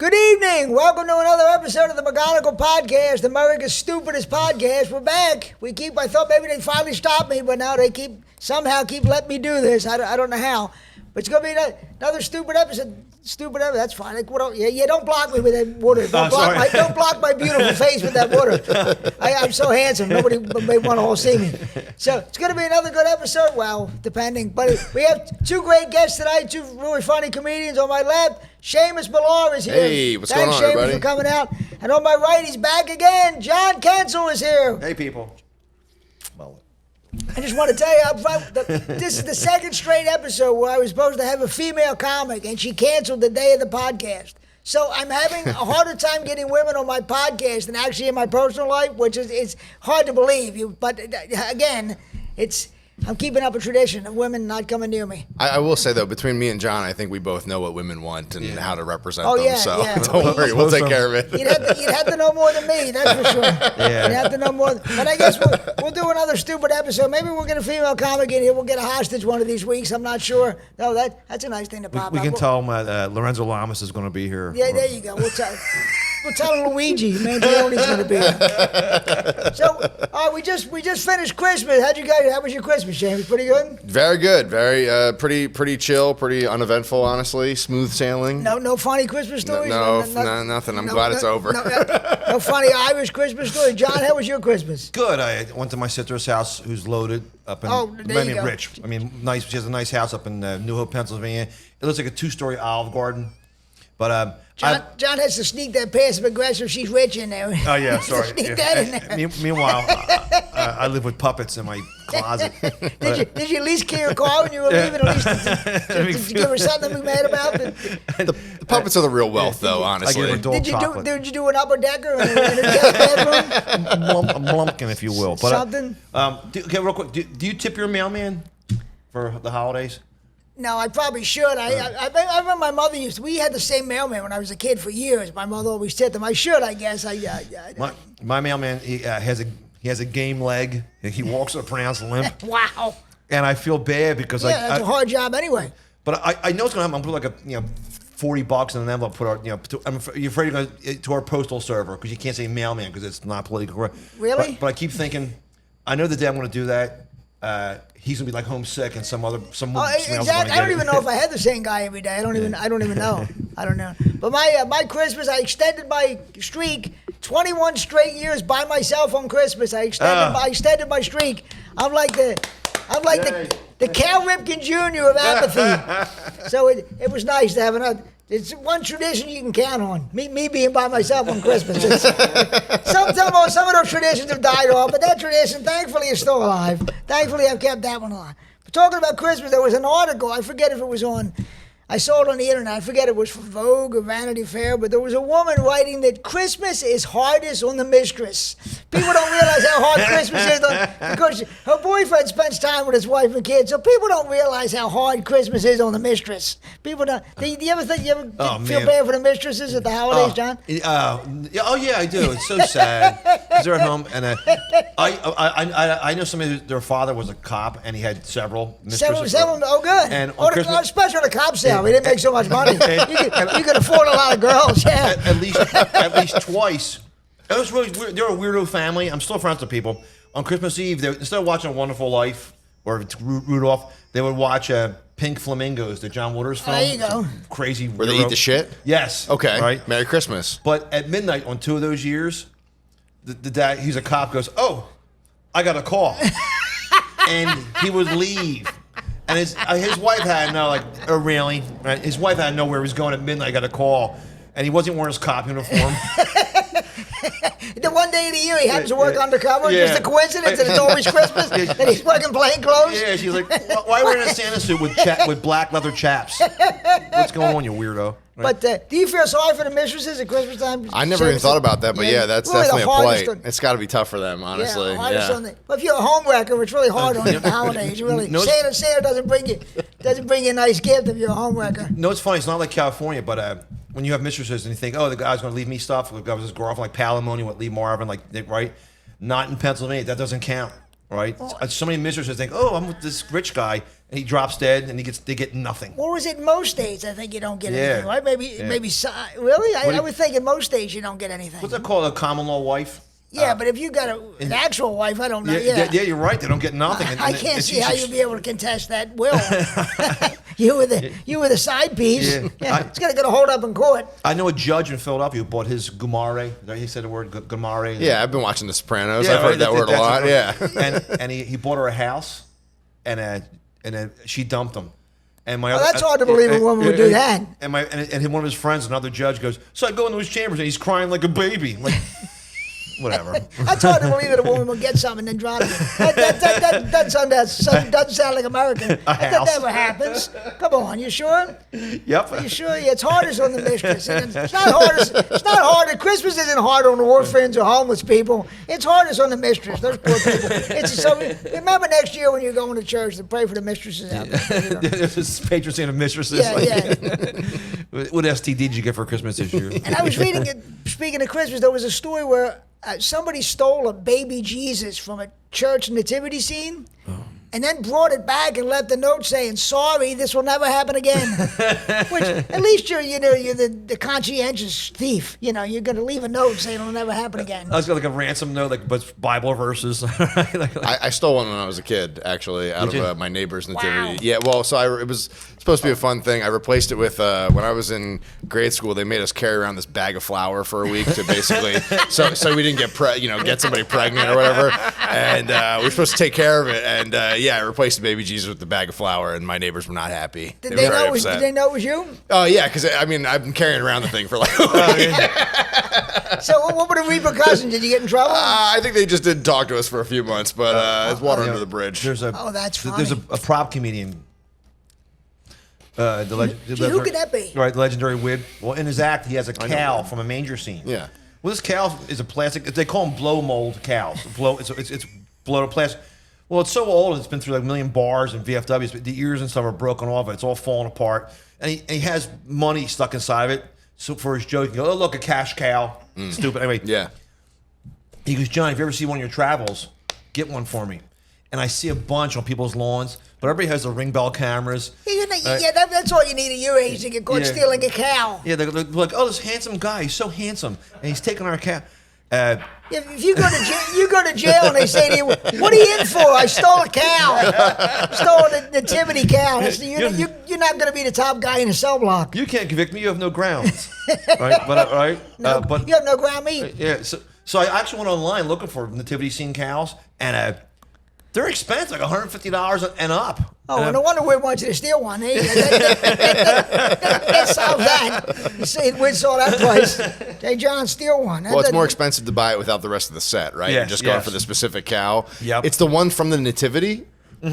Good evening. Welcome to another episode of the McGonigal Podcast, America's Stupidest Podcast. We're back. I thought maybe they'd finally stop me, but now they somehow keep letting me do this. I don't know how. But it's going to be another stupid episode. That's fine. Like, don't block me with that water. Don't block my beautiful face with that water. I'm so handsome. Nobody may want to all see me. So it's going to be another good episode. Well, depending. But we have two great guests tonight, two really funny comedians. On my left, Seamus Millar is here. Hey, what's going on, everybody? Thanks, Seamus, for coming out. And on my right, he's back again. John Kensil is here. Hey, people. I just want to tell you, this is the second straight episode where I was supposed to have a female comic, and she canceled the day of the podcast. So I'm having a harder time getting women on my podcast than actually in my personal life, which is it's hard to believe. But again, I'm keeping up a tradition of women not coming near me. I will say, though, between me and John, I think we both know what women want and how to represent them. Yeah, so yeah. Don't worry, we'll take care of it. You'd have to know more than me, that's for sure. Yeah. You'd have to know more. But I guess we'll do another stupid episode. Maybe we'll get a female comic in here. We'll get a hostage one of these weeks. I'm not sure. No, that's a nice thing to pop up. We can tell them Lorenzo Lamas is going to be here. Yeah, there you go. We'll tell Luigi Mangione's going to be here. So, we just finished Christmas. How was your Christmas, James? Pretty good? Very good. Very pretty chill, pretty uneventful, honestly. Smooth sailing. No funny Christmas stories? No, nothing. I'm glad it's over. No funny Irish Christmas stories. John, how was your Christmas? Good. I went to my sister's house, who's loaded up in rich. I mean, nice. She has a nice house up in New Hope, Pennsylvania. It looks like a 2-story Olive Garden. But John has to sneak that passive aggressive. She's rich in there. Oh yeah, sorry. Sneak that in there. Meanwhile, I live with puppets in my closet. Did you at least key her car when you were leaving? At least to give her something to be mad about? The puppets are the real wealth, though. Honestly, did you do an upper decker in her guest bedroom? A blumpkin, if you will. But, something. Okay, real quick. Do you tip your mailman for the holidays? No, I probably should. I remember my mother we had the same mailman when I was a kid for years. My mother always tipped him. I should, I guess. My mailman, he has a game leg. He walks with a pronounced limp. Wow. And I feel bad because that's a hard job anyway. But I know it's gonna happen. I'm gonna put like $40 in an envelope. You're afraid to go to our postal server because you can't say mailman because it's not politically correct. Really? But I keep thinking, I know the day I'm gonna do that. He's gonna be like homesick, and some exactly. I don't even know if I had the same guy every day. I don't even know. I don't know. But my Christmas, I extended my streak 21 straight years by myself on Christmas. I extended my streak. I'm like the Cal Ripken Jr. of apathy. So it was nice to have another. It's one tradition you can count on. Me being by myself on Christmas. Some of those traditions have died off, but that tradition, thankfully, is still alive. Thankfully, I've kept that one alive. But talking about Christmas, there was an article. I forget if it was I saw it on the internet. I forget if it was from Vogue or Vanity Fair, but there was a woman writing that Christmas is hardest on the mistress. People don't realize how hard Christmas is because her boyfriend spends time with his wife and kids, so people don't realize how hard Christmas is on the mistress. People don't. Do you ever feel bad for the mistresses at the holidays, John? Oh yeah, I do. It's so sad because they're at home, and I know somebody their father was a cop, and he had several mistresses. Several. Oh, good. And especially on a cop sale. We didn't make so much money. You could afford a lot of girls, yeah. At least twice. It was really weird. They're a weirdo family. I'm still friends with people. On Christmas Eve, instead of watching A Wonderful Life or Rudolph, they would watch Pink Flamingos, the John Waters film. There you go. Crazy. Where they eat the shit? Yes. Okay. Right. Merry Christmas. But at midnight on 2 of those years, the dad, he's a cop, goes, "Oh, I got a call," and he would leave. And his wife had really, right? His wife had to know where he was going at midnight. Got a call, and he wasn't wearing his cop uniform. The one day of the year he happens to work undercover. Yeah. Just a coincidence that it's always Christmas and he's working plain clothes. Yeah, she's like, "Why are you wearing a Santa suit with black leather chaps? What's going on, you weirdo?" Right? But do you feel sorry for the mistresses at Christmas time? I never even thought about that, but yeah, that's really definitely a plight. It's got to be tough for them, honestly. But if you're a homewrecker, it's really hard on the holidays. Santa doesn't bring you a nice gift if you're a homewrecker. No, it's funny. It's not like California, but when you have mistresses and you think, "Oh, the guy's going to leave me stuff," the guy was just girlfriend like Palimony with Lee Marvin, right? Not in Pennsylvania. That doesn't count, right? So many mistresses think, "Oh, I'm with this rich guy," and he drops dead, and they get nothing. Or is it most states? I think you don't get anything, right? Maybe. Really? I would think in most states you don't get anything. What's that called? A common law wife? Yeah, but if you got an actual wife, I don't know. Yeah, you're right. They don't get nothing. I can't see how you'd be able to contest that will. you were the side piece. Yeah, it's gonna hold up in court. I know a judge in Philadelphia who bought his gumare. He said the word gumare. Yeah, I've been watching The Sopranos. I've heard that word a lot. Yeah, and he bought her a house, and she dumped him. And that's hard to believe a woman would do that. And one of his friends, another judge, goes, so I go into his chambers and he's crying like a baby. Like, whatever. That's hard to believe that a woman will get something and then drop it. That doesn't sound like American. That never happens. Come on, you sure? Yep. Are you sure? Yeah, it's hardest on the mistress. And it's not hard. Christmas isn't hard on orphans or homeless people. It's hardest on the mistress. Those poor people. So remember next year when you're going to church to pray for the mistresses out there. There's this patron saint of mistresses. Yeah. What STD did you get for Christmas this year? And I was reading it. Speaking of Christmas, there was a story where somebody stole a baby Jesus from a church nativity scene and then brought it back and left a note saying, sorry, this will never happen again. Which, at least you're the conscientious thief. You're going to leave a note saying it'll never happen again. I was got like a ransom note, but Bible verses. I stole one when I was a kid, actually, out of my neighbor's nativity. Wow. Yeah, well, so it was supposed to be a fun thing. I replaced it with, when I was in grade school, they made us carry around this bag of flour for a week to basically, so we didn't get somebody pregnant or whatever. And we were supposed to take care of it. And I replaced the baby Jesus with the bag of flour, and my neighbors were not happy. Did they know it was you? Oh, yeah, because, I've been carrying around the thing for like a week. So what were the repercussions? Did you get in trouble? I think they just didn't talk to us for a few months, but it's water under the bridge. That's funny. There's a prop comedian. Who could that be? Right, the legendary Wid. Well, in his act, he has a cow from a manger scene. Yeah. Well, this cow is a plastic. They call them blow mold cows. It's blown plastic. Well, it's so old. It's been through like a million bars and VFWs. But the ears and stuff are broken off. It's all falling apart. And he has money stuck inside of it. So for his joke, he goes, "Oh, look, a cash cow." Stupid. Anyway. Yeah. He goes, "John, if you ever see one of your travels, get one for me." And I see a bunch on people's lawns, but everybody has the ring bell cameras. That's all you need at your age to get caught stealing a cow. Yeah, they're like, "Oh, this handsome guy, he's so handsome, and he's taking our cow." If you go to jail and they say to you, "What are you in for?" "I stole a cow. Stole a nativity cow." You're not going to be the top guy in the cell block. You can't convict me. You have no grounds, right? But you have no ground meat. Yeah. So I actually went online looking for nativity scene cows, and they're expensive, like $150 and up. Oh, no wonder we want you to steal one. That solves that. You say we saw that price. Hey, John, steal one. Well, it's more expensive to buy it without the rest of the set, right? You're just going for the specific cow. Yep. It's the one from the nativity,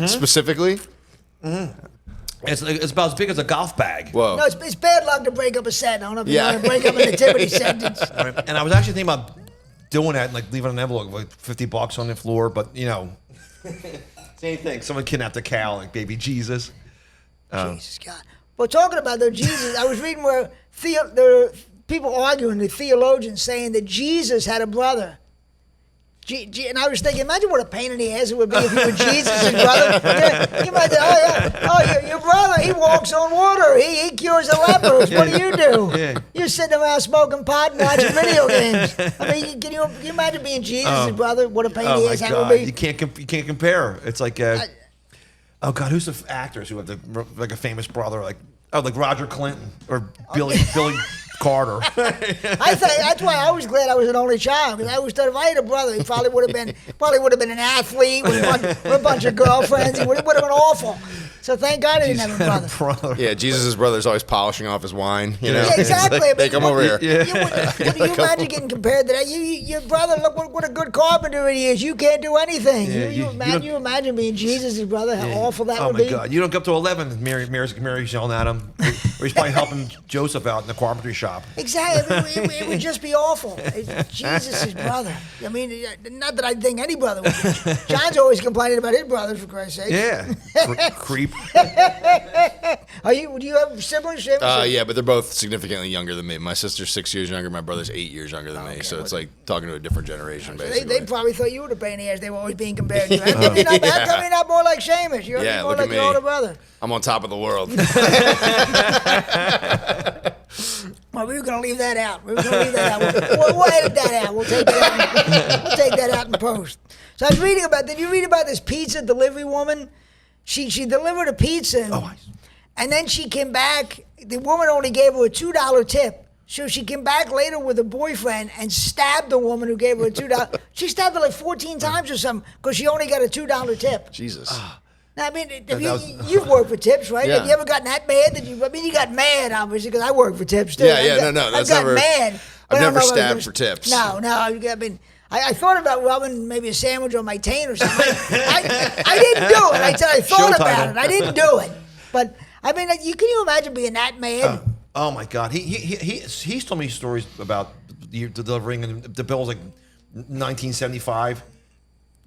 specifically. Mm-hmm. It's about as big as a golf bag. Whoa. No, it's bad luck to break up a set. I don't know if you want to break up a nativity set. And I was actually thinking about doing that, like leaving an envelope, like $50 on the floor, but same thing. Someone kidnapped a cow, like baby Jesus. Jesus God. Well, talking about the Jesus, I was reading where there are people arguing, the theologians saying that Jesus had a brother. And I was thinking, imagine what a pain in the ass it would be if you were Jesus' brother. You might say, your brother, he walks on water. He cures the lepers. What do? Yeah. You're sitting around smoking pot and watching video games. I mean, can you imagine being Jesus' brother? What a pain in the ass that would be. You can't compare. It's like, oh God, who's the actors who have like a famous brother, like Roger Clinton or Billy Carter. That's why I was glad I was an only child, because I always thought if I had a brother, he probably would have been an athlete with a bunch of girlfriends. He would have been awful. So thank God I didn't have a brother. Yeah, Jesus' brother's always polishing off his wine. Yeah, exactly. Like, hey, come over here. Would you imagine getting compared to that? Your brother, look what a good carpenter he is. You can't do anything. You imagine being Jesus' brother? How awful that would be. Oh my God! You don't get up to 11. Mary's yelling at him. Or he's probably helping Joseph out in the carpentry shop. Exactly. It would just be awful. Jesus' brother. I mean, not that I think any brother would be. John's always complaining about his brothers, for Christ's sake. Yeah. Creep. sheep. Do you have siblings? Yeah, but they're both significantly younger than me. My sister's 6 years younger. My brother's 8 years younger than me. So it's like talking to a different generation, basically. They probably thought you were the pain in the ass. They were always being compared to. How come you're not more like Seamus? You're more like your older brother. I'm on top of the world. Well, we were going to leave that out. We'll edit that out. We'll take that out in post. So I was reading about. Did you read about this pizza delivery woman? She delivered a pizza, and then she came back. The woman only gave her a $2 tip. So she came back later with her boyfriend and stabbed the woman who gave her a $2. She stabbed her like 14 times or something because she only got a $2 tip. Jesus. Now, I mean, you've worked for tips, right? Yeah. Have you ever gotten that mad? You got mad, obviously, because I work for tips, too. Yeah, no. I've gotten mad. I've never stabbed for tips. No. I mean, I thought about rubbing maybe a sandwich on my taint or something. I didn't do it. I thought about it. I didn't do it. But, I mean, can you imagine being that mad? Oh my God, he's told me stories about delivering, and the bill was like 1975.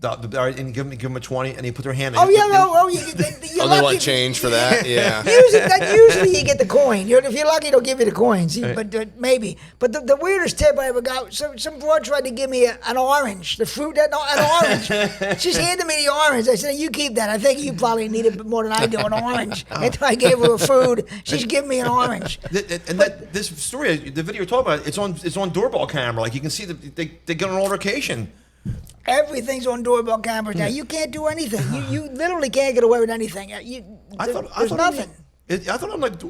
And give him a 20, and he put their hand. You're they lucky. want change for that. Yeah. Usually you get the coin. If you're lucky, they'll give you the coins. But maybe. But the weirdest tip I ever got. Some broad tried to give me an orange, the fruit, an orange. She's handed me the orange. I said, "You keep that. I think you probably need it more than I do. An orange." After I gave her a food, she's giving me an orange. This story, the video you're talking about, it's on doorbell camera. Like you can see they get on altercation. Everything's on doorbell cameras now. You can't do anything. You literally can't get away with anything. There's nothing. I thought I'm like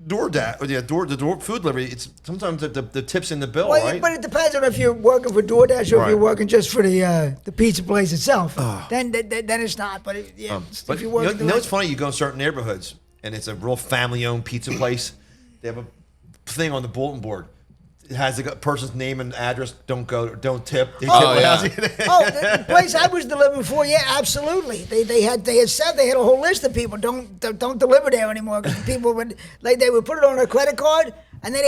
DoorDash, the door food delivery. It's sometimes the tips in the bill, right? But it depends on if you're working for DoorDash or if you're working just for the pizza place itself. Then it's not. But if you're working, it's funny. You go in certain neighborhoods and it's a real family-owned pizza place. They have a thing on the bulletin board. It has the person's name and address. Don't tip. The place I was delivering for, absolutely. They had a whole list of people. Don't deliver there anymore because people would they would put it on their credit card, and then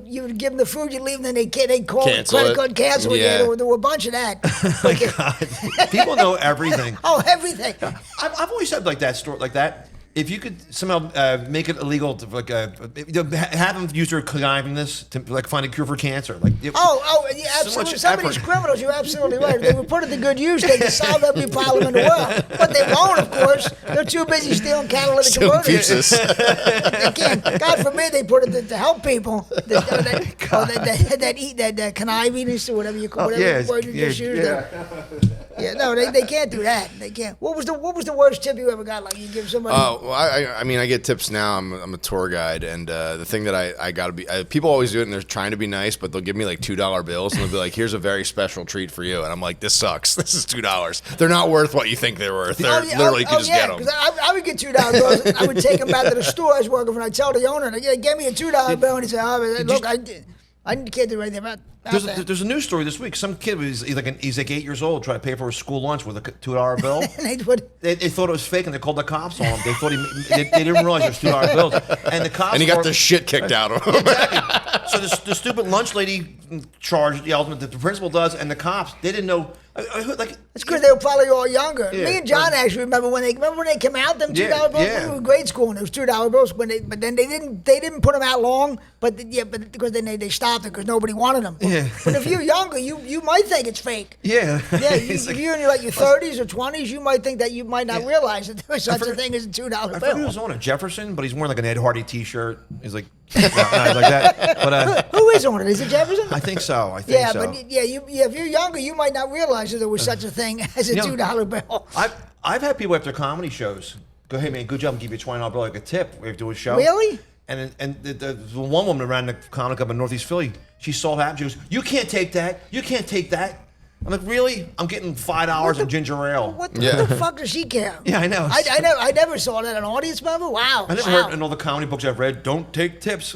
you would give them the food, you leave, and then they call the credit card cancel. Yeah. There were a bunch of that. Oh my God, people know everything. Everything. I've always said like that. If you could somehow make it illegal to have them use their connivingness to find a cure for cancer, absolutely. Some of these criminals, you're absolutely right. If they would put it to good use, they could solve every problem in the world. But they won't, of course. They're too busy stealing catalytic converters. They can't. God forbid they put it to help people that eat that connivingness or whatever you call whatever word you just used. Yeah, no, they can't do that. They can't. What was the worst tip you ever got? Like you give somebody? Well, I mean, I get tips now. I'm a tour guide, and the thing that I got to be, people always do it, and they're trying to be nice, but they'll give me like $2 bills, and they'll be like, "Here's a very special treat for you," and I'm like, "This sucks. This is $2. They're not worth what you think they're worth. They're literally you can just get them." I would get $2 bills. I would take them back to the store I was working for. And I'd tell the owner, "Give me a $2 bill," and he said, "Look, I can't do anything about." There's a news story this week. Some kid he's like 8 years old, trying to pay for his school lunch with a $2 bill. They thought it was fake, and they called the cops on him. They thought they didn't realize it was $2 bills, and the cops. And he got the shit kicked out of him. Exactly. So the stupid lunch lady charged the ultimate. The principal does, and the cops they didn't know. It's because they were probably all younger. Yeah, me and John actually remember when they came out them $2 bills. We were in grade school and it was $2 bills. But then they didn't put them out long. But because then they stopped it because nobody wanted them. Yeah. But if you're younger, you might think it's fake. Yeah. Yeah. If you're in your 30s or 20s, you might think that you might not realize that there was such a thing as a $2 bill. I forget who was on it, Jefferson, but he's wearing like an Ed Hardy T-shirt. He's like, like that. But who is on it? Is it Jefferson? I think so. But if you're younger, you might not realize that there was such a thing as a $2 bill. I've had people after comedy shows go, "Hey man, good job, and give you a $20 bill like a tip." We have to do a show. Really? And the one woman around the comedy club in Northeast Philly, she saw it happen. She goes, "You can't take that. You can't take that." I'm like, "Really? I'm getting $5 in ginger ale." What the fuck does she care? Yeah, I know. I never saw that an audience member. Wow. I never heard in all the comedy books I've read, "Don't take tips."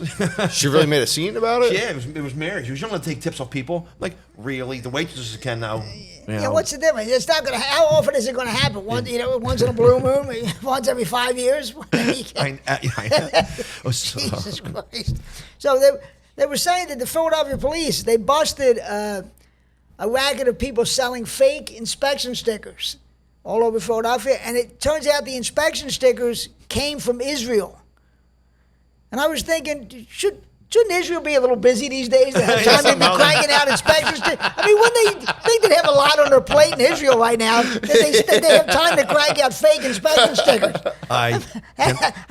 She really made a scene about it? Yeah, it was Mary. She was young to take tips off people. I'm like, really? The waitresses can now. Yeah, what's the difference? It's not gonna. How often is it gonna happen? Once in a blue moon, once every 5 years. I know. Jesus Christ! So they were saying that the Philadelphia police busted a racket of people selling fake inspection stickers. all over Philadelphia, and it turns out the inspection stickers came from Israel. And I was thinking, shouldn't Israel be a little busy these days to have time to be cranking out inspection stickers? I mean, when they think they have a lot on their plate in Israel right now, that they have time to crank out fake inspection stickers. I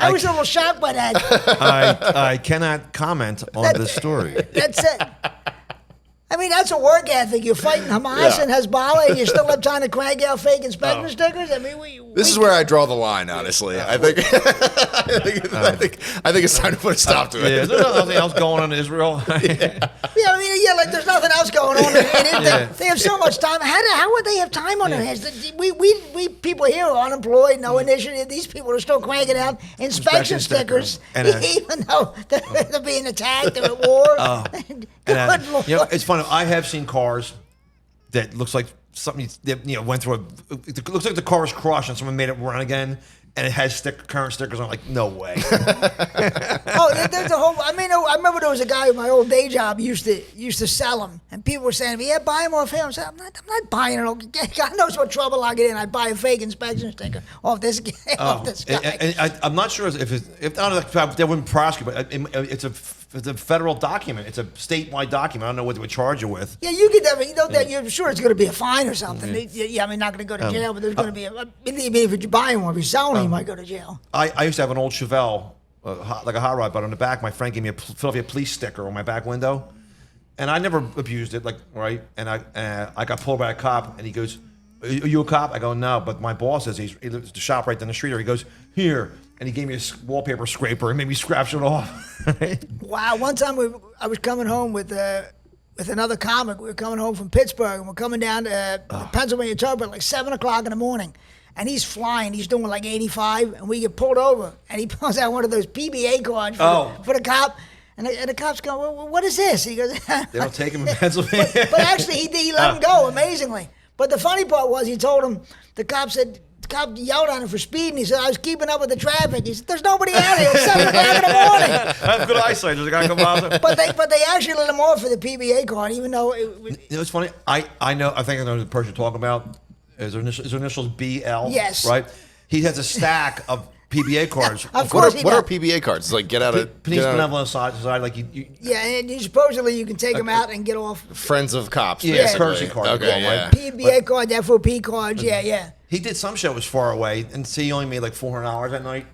was a little shocked by that. I cannot comment on this story. That's it. I mean, that's a work ethic. You're fighting Hamas and Hezbollah, and you still have time to crank out fake inspection stickers. I mean, this is where I draw the line. Honestly, I think it's time to put a stop to it. Yeah, there's nothing else going on in Israel. like there's nothing else going on. They have so much time. How would they have time on their hands? We people here are unemployed, no initiative. These people are still cranking out inspection stickers, even though they're being attacked, they're at war. Good Lord. It's funny. I have seen cars that looks like something that went through it looks like the car was crushed and someone made it run again, and it has current stickers on. Like, no way. There's a whole. I mean, I remember there was a guy in my old day job used to sell them, and people were saying, "Yeah, buy them off him." I said, "I'm not buying it. God knows what trouble I get in. I'd buy a fake inspection sticker off this guy." And I'm not sure if they wouldn't prosecute, but it's a federal document. It's a statewide document. I don't know what they would charge you with. Yeah, you could definitely. You're sure it's going to be a fine or something. Yeah, I mean, not going to go to jail, but there's going to be. If you're buying one, if you're selling one, you might go to jail. I used to have an old Chevelle, like a hot rod, but on the back, my friend gave me a Philadelphia police sticker on my back window, and I never abused it. And I got pulled by a cop, and he goes, "Are you a cop?" I go, "No," but my boss says he lives at the shop right down the street. Or he goes, "Here." And he gave me a wallpaper scraper and made me scratch it off. Wow! One time I was coming home with another comic. We were coming home from Pittsburgh, and we're coming down to the Pennsylvania Turnpike at like 7 o'clock in the morning. And he's flying. He's doing like 85, and we get pulled over. And he pulls out one of those PBA cards for the cop. And the cop's going, well, "What is this?" He goes, "They don't take him in Pennsylvania." but actually, he let him go amazingly. But the funny part was, he told him, the cop yelled at him for speeding. He said, "I was keeping up with the traffic." He said, "There's nobody out here. It's 7 o'clock in the morning." I have good eyesight. There's a guy come out. But they actually let him off for the PBA card, even though it's funny. I think I know the person you're talking about. His initials BL. Yes. Right? He has a stack of PBA cards. Of course what are PBA cards? It's like get out of police benevolent society. Like you. Yeah, and supposedly you can take them out and get off. Friends of cops. Yeah, basically. courtesy card. Okay, yeah. Right? PBA card, FOP cards. Yeah. He did some shows far away, and he only made like $400 that night.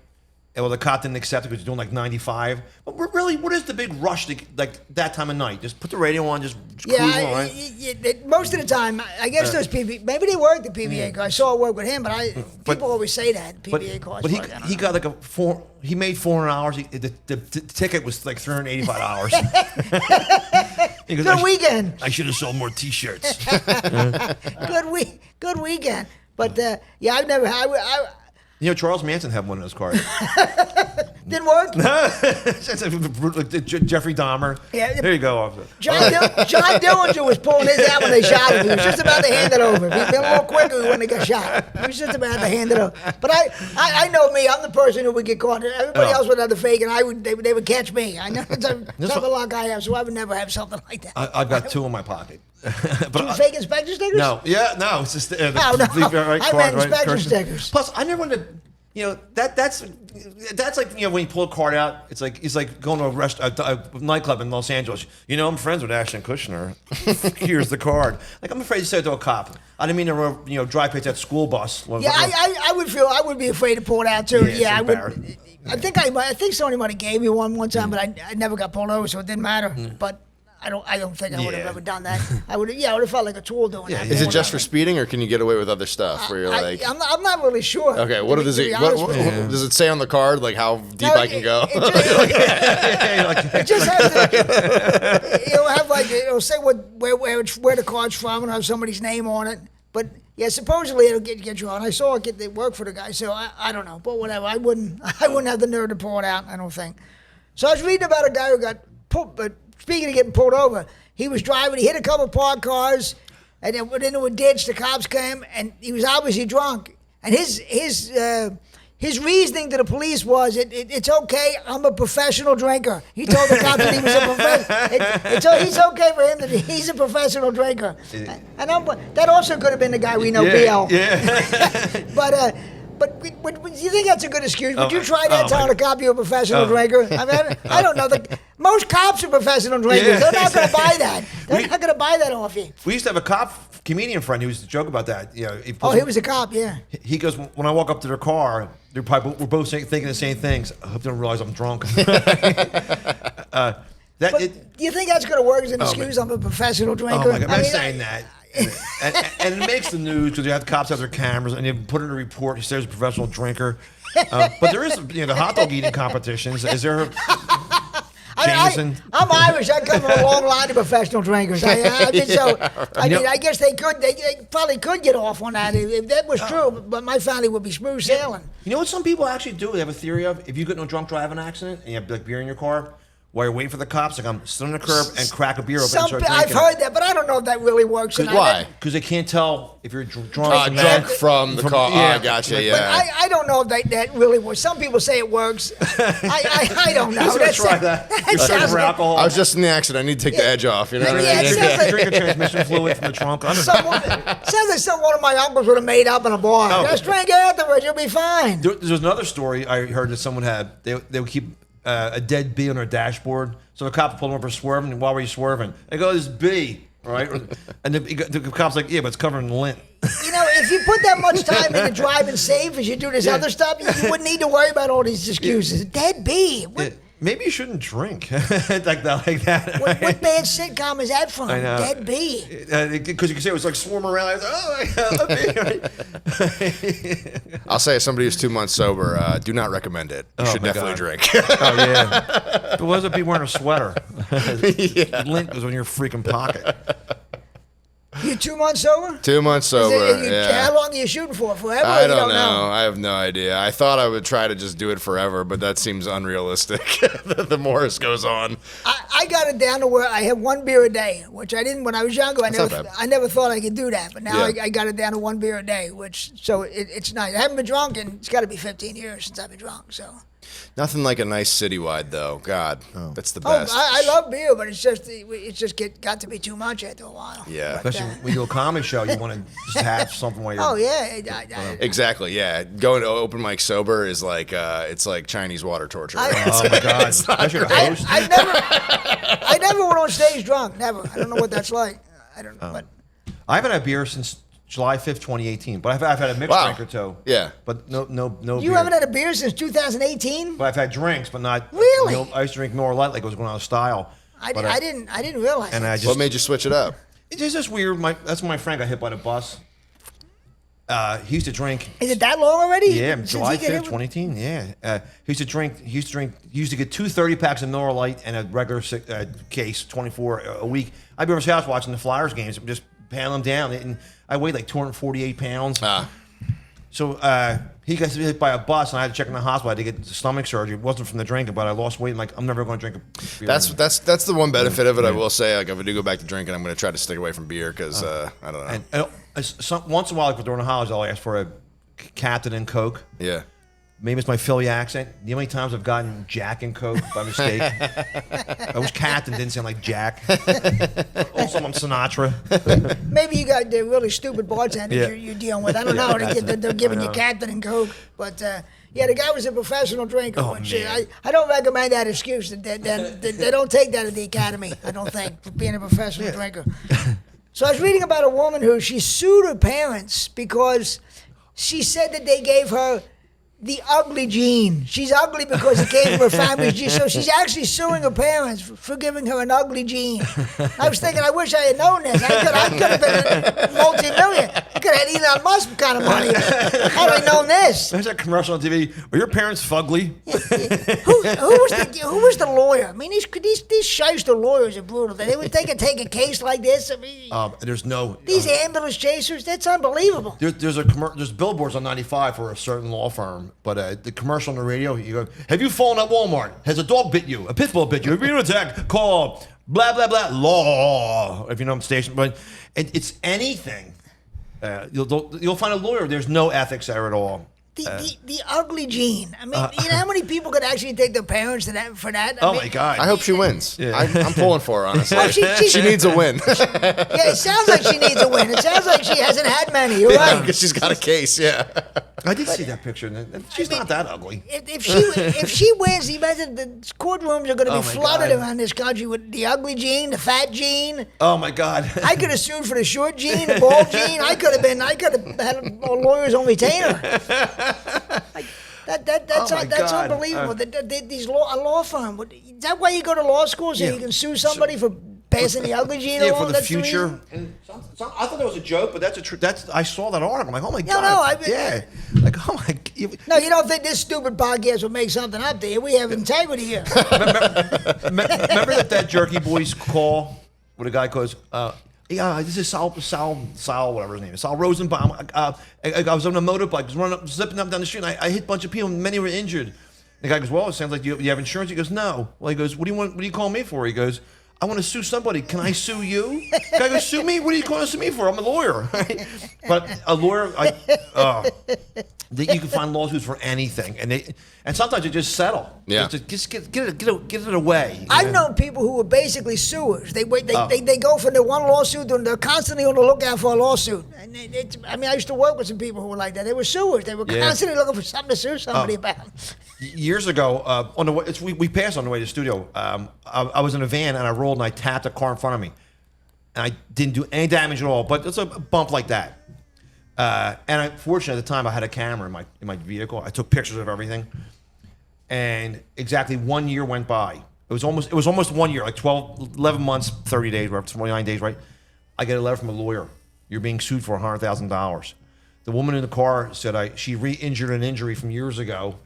And well, the cop didn't accept it because he's doing like 95. But really, what is the big rush to like that time of night? Just put the radio on, just cruise on, right? Most of the time, I guess those PBA, maybe they work the PBA cards. I saw it work with him, but people always say that PBA cards. But he got like he made $400. The ticket was like $385. He goes, Good weekend. I should have sold more T-shirts. Good weekend. But I've never. Charles Manson had one of those cards. Didn't work? Jeffrey Dahmer. Yeah. There you go. John Dillinger was pulling his out when they shot him. He was just about to hand it over. If he'd been a little quicker when he got shot. He was just about to hand it over. But I know me. I'm the person who would get caught. Everybody else would have the fake, and they would catch me. I know the luck I have, so I would never have something like that. I've got 2 in my pocket. But fake inspection stickers? No. Yeah, no. It's just I meant inspection stickers. Plus, I never wanted to, that's like, when you pull a card out, it's like going to a nightclub in Los Angeles. I'm friends with Ashton Kutcher. Here's the card. Like, I'm afraid to say it to a cop. I didn't mean to, drive past that school bus. Yeah, I would be afraid to pull it out too. Yeah, I would. I think somebody might have gave me one time, but I never got pulled over, so it didn't matter. But I don't think I would have ever done that. I would have felt like a tool doing that. Is it just for speeding, or can you get away with other stuff? Where you're I'm not really sure. Okay, what does it say on the card? Like how deep I can go? It just has to. It'll say where the card's from, and have somebody's name on it. But yeah, supposedly it'll get you on. I saw it work for the guy, so I don't know. But whatever, I wouldn't have the nerve to pull it out. I don't think. So I was reading about a guy who got pulled, but. Speaking of getting pulled over, he was driving. He hit a couple of parked cars, and then went into a ditch. The cops came, and he was obviously drunk. And his his reasoning to the police was, it's okay, I'm a professional drinker. He told the cops that he was a professional. It's okay for him that he's a professional drinker. And that also could have been the guy we know, BL. Yeah. But do you think that's a good excuse? Would you try that telling a cop you're a professional drinker? I mean, I don't know. Most cops are professional drinkers. Yeah. They're not going to buy that. They're not going to buy that off you. We used to have a comedian friend who used to joke about that. You know, he was a cop, yeah. He goes, when I walk up to their car, we're both thinking the same things. I hope they don't realize I'm drunk. Do you think that's going to work as an excuse? I'm a professional drinker. Oh my God, I'm not saying that. And it makes the news because you have cops have their cameras and you put in a report. He says a professional drinker, but there is the hot dog eating competitions. Is there? Jameson? I'm Irish. I come from a long line of professional drinkers. I guess they could. They probably could get off on that if that was true. But my family would be smooth sailing. You know what some people actually do? They have a theory of if you get in a drunk driving accident and you have like beer in your car. While you're waiting for the cops, like I'm sit on the curb and crack a beer open and start drinking. I've heard that, but I don't know if that really works. Why? Because they can't tell if you're drunk. Drunk from the car. Yeah. Oh, gotcha, yeah. But I don't know if that really works. Some people say it works. I don't know. Let's try that. For alcohol. I was just in the accident. I need to take the edge off. You know what I mean? Drink a transmission fluid from the trunk. Sounds like one of my uncles would have made up in a bar. Just drink afterwards. You'll be fine. There's another story I heard that someone had. They would keep a dead bee on their dashboard. So the cop pulled him over swerving, and why were you swerving? They go, this bee, right? And the cop's like, yeah, but it's covered in lint. You know, if you put that much time into driving safe as you do this other stuff, you wouldn't need to worry about all these excuses. Dead bee. Maybe you shouldn't drink like that. What bad sitcom is that from? I know. Dead bee. Because you can say it was like swarming around. Like, oh my God, I'll say, as somebody who's 2 months sober, do not recommend it. You should definitely drink. Oh yeah. But what does it be wearing a sweater? Lint goes on your freaking pocket. You 2 months sober? 2 months sober. Yeah. How long are you shooting for? Forever? I don't know. I have no idea. I thought I would try to just do it forever, but that seems unrealistic. The more it goes on. I got it down to where I have 1 beer a day, which I didn't when I was younger. I never thought I could do that, but now I got it down to 1 beer a day, so it's nice. I haven't been drunk, and it's got to be 15 years since I've been drunk. So. Nothing like a nice citywide, though. God, that's the best. I love beer, but it's just got to be too much after a while. Yeah. Especially when you do a comedy show, you want to just have something while you're... Oh, yeah. Exactly, yeah. Going to open mic sober is like, it's like Chinese water torture. Oh, my God. Especially a host. I never went on stage drunk. Never. I don't know what that's like. I don't know. But I haven't had beer since July 5th, 2018. But I've had a mixed drink or two. Yeah. But no You beer. haven't had a beer since 2018? But I've had drinks, but not... Really? I used to drink Miller Lite like it was going out of style. I didn't realize that. What made you switch it up? It's just weird. That's when my friend got hit by the bus. He used to drink... Is it that long already? Yeah, July 5th, 2018. Yeah. He used to get 2 30-packs of Miller Lite and a regular case, 24 a week. I'd be over his house watching the Flyers games and just pound them down. And I weighed like 248 pounds. So he got hit by a bus, and I had to check in the hospital. I had to get stomach surgery. It wasn't from the drinking, but I lost weight. And like, I'm never going to drink a beer. That's the one benefit of it. I will say, like, if I do go back to drinking, I'm going to try to stick away from beer because I don't know. And once in a while, like during the holidays, I'll ask for a Captain and Coke. Yeah. Maybe it's my Philly accent. You know how many times I've gotten Jack and Coke by mistake? I wish Captain didn't sound like Jack. Also, I'm Sinatra. Maybe you got the really stupid bartenders you're dealing with. I don't know. They're giving you Captain and Coke. But, the guy was a professional drinker. I don't recommend that excuse. They don't take that at the academy, I don't think, for being a professional drinker. So I was reading about a woman who she sued her parents because she said that they gave her the ugly gene. She's ugly because it came from her family's gene. So she's actually suing her parents for giving her an ugly gene. I was thinking, I wish I had known this. I could have been a multi-million. I could have had Elon Musk kind of money. Had I known this. There's that commercial on TV. Were your parents fugly? Who was the lawyer? I mean, these shyster lawyers are brutal. They would take a case like this. I mean, there's no... These ambulance chasers, that's unbelievable. There's billboards on 95 for a certain law firm. But the commercial on the radio, you go, have you fallen at Walmart? Has a dog bit you? A pit bull bit you? Have you been attacked? Call blah, blah, blah, law. If you know I'm station. But it's anything. You'll find a lawyer. There's no ethics there at all. The ugly gene. I mean, you know how many people could actually take their parents to that for that? I mean, my God. I hope she wins. Yeah. I'm pulling for her, honestly. Well, she needs a win. Yeah, it sounds like she needs a win. It sounds like she hasn't had many. You're right. Because she's got a case, yeah. I did see that picture. And she's not that ugly. If she wins, imagine the courtrooms are going to be Oh, my flooded God. around this country with the ugly gene, the fat gene. Oh my God. I could have sued for the short gene, the bald gene. I could have had a lawyers on retainer. That's Oh, my God. unbelievable. These a law firm. Is that why you go to law school so you can sue somebody for passing the ugly gene Yeah, along? for the That's future. reason? And I thought that was a joke, but that's I saw that article. I'm like, oh my God. No, I mean- yeah. Like, oh my. No, you don't think this stupid podcast will make something up there? We have integrity here. Remember that Jerky Boys call where the guy goes, yeah, this is Sal, whatever his name is, Sal Rosenbaum. I was on a motorbike, zipping up down the street, and I hit a bunch of people, and many were injured. The guy goes, well, it sounds like you have insurance. He goes, no. Well, he goes, what do you call me for? He goes, I want to sue somebody. Can I sue you? The guy goes, sue me? What are you going to sue me for? I'm a lawyer. But a lawyer, you can find lawsuits for anything, and sometimes you just settle. Yeah. Just get it away. I've known people who were basically suers. They go for the one lawsuit, and they're constantly on the lookout for a lawsuit. And I used to work with some people who were like that. They were suers. They were constantly looking for something to sue somebody about. Years ago, on the way, we passed on the way to the studio. I was in a van and I rolled and I tapped a car in front of me, and I didn't do any damage at all. But it's a bump like that. Fortunately, at the time, I had a camera in my vehicle. I took pictures of everything, and exactly 1 year went by. It was almost 1 year, like 11 months, 30 days, 29 days, right? I get a letter from a lawyer. You're being sued for $100,000. The woman in the car said she re-injured an injury from years ago,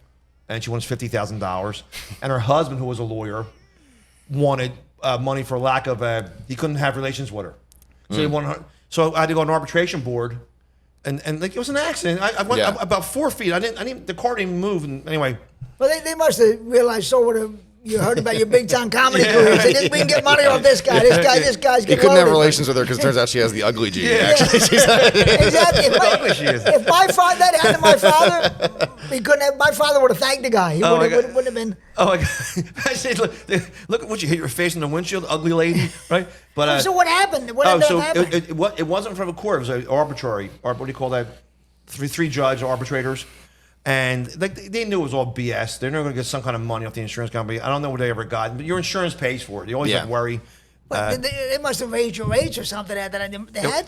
and she wants $50,000. And her husband, who was a lawyer, wanted money for lack of he couldn't have relations with her. So so I had to go to an arbitration board, and like it was an accident. I went about 4 feet. The car didn't even move. And anyway. Well, they must have realized you heard about your big time comedy career. They we can get money off this guy. This guy's He getting couldn't have loaded. relations with her because it turns out she has the ugly gene. Actually, Exactly. Is. If my father that happened to my father, he couldn't have. My father would have thanked the guy. He wouldn't have been. Oh my God! I said, look at what you hit your face in the windshield, ugly lady, right? But So what happened? What ended up happening? it wasn't from a court. It was an arbitrary. What do you call that? Three judge arbitrators. And they knew it was all BS. They're never going to get some kind of money off the insurance company. I don't know what they ever got, but your insurance pays for it. You always have to worry. But they must have raised your rates or something. They had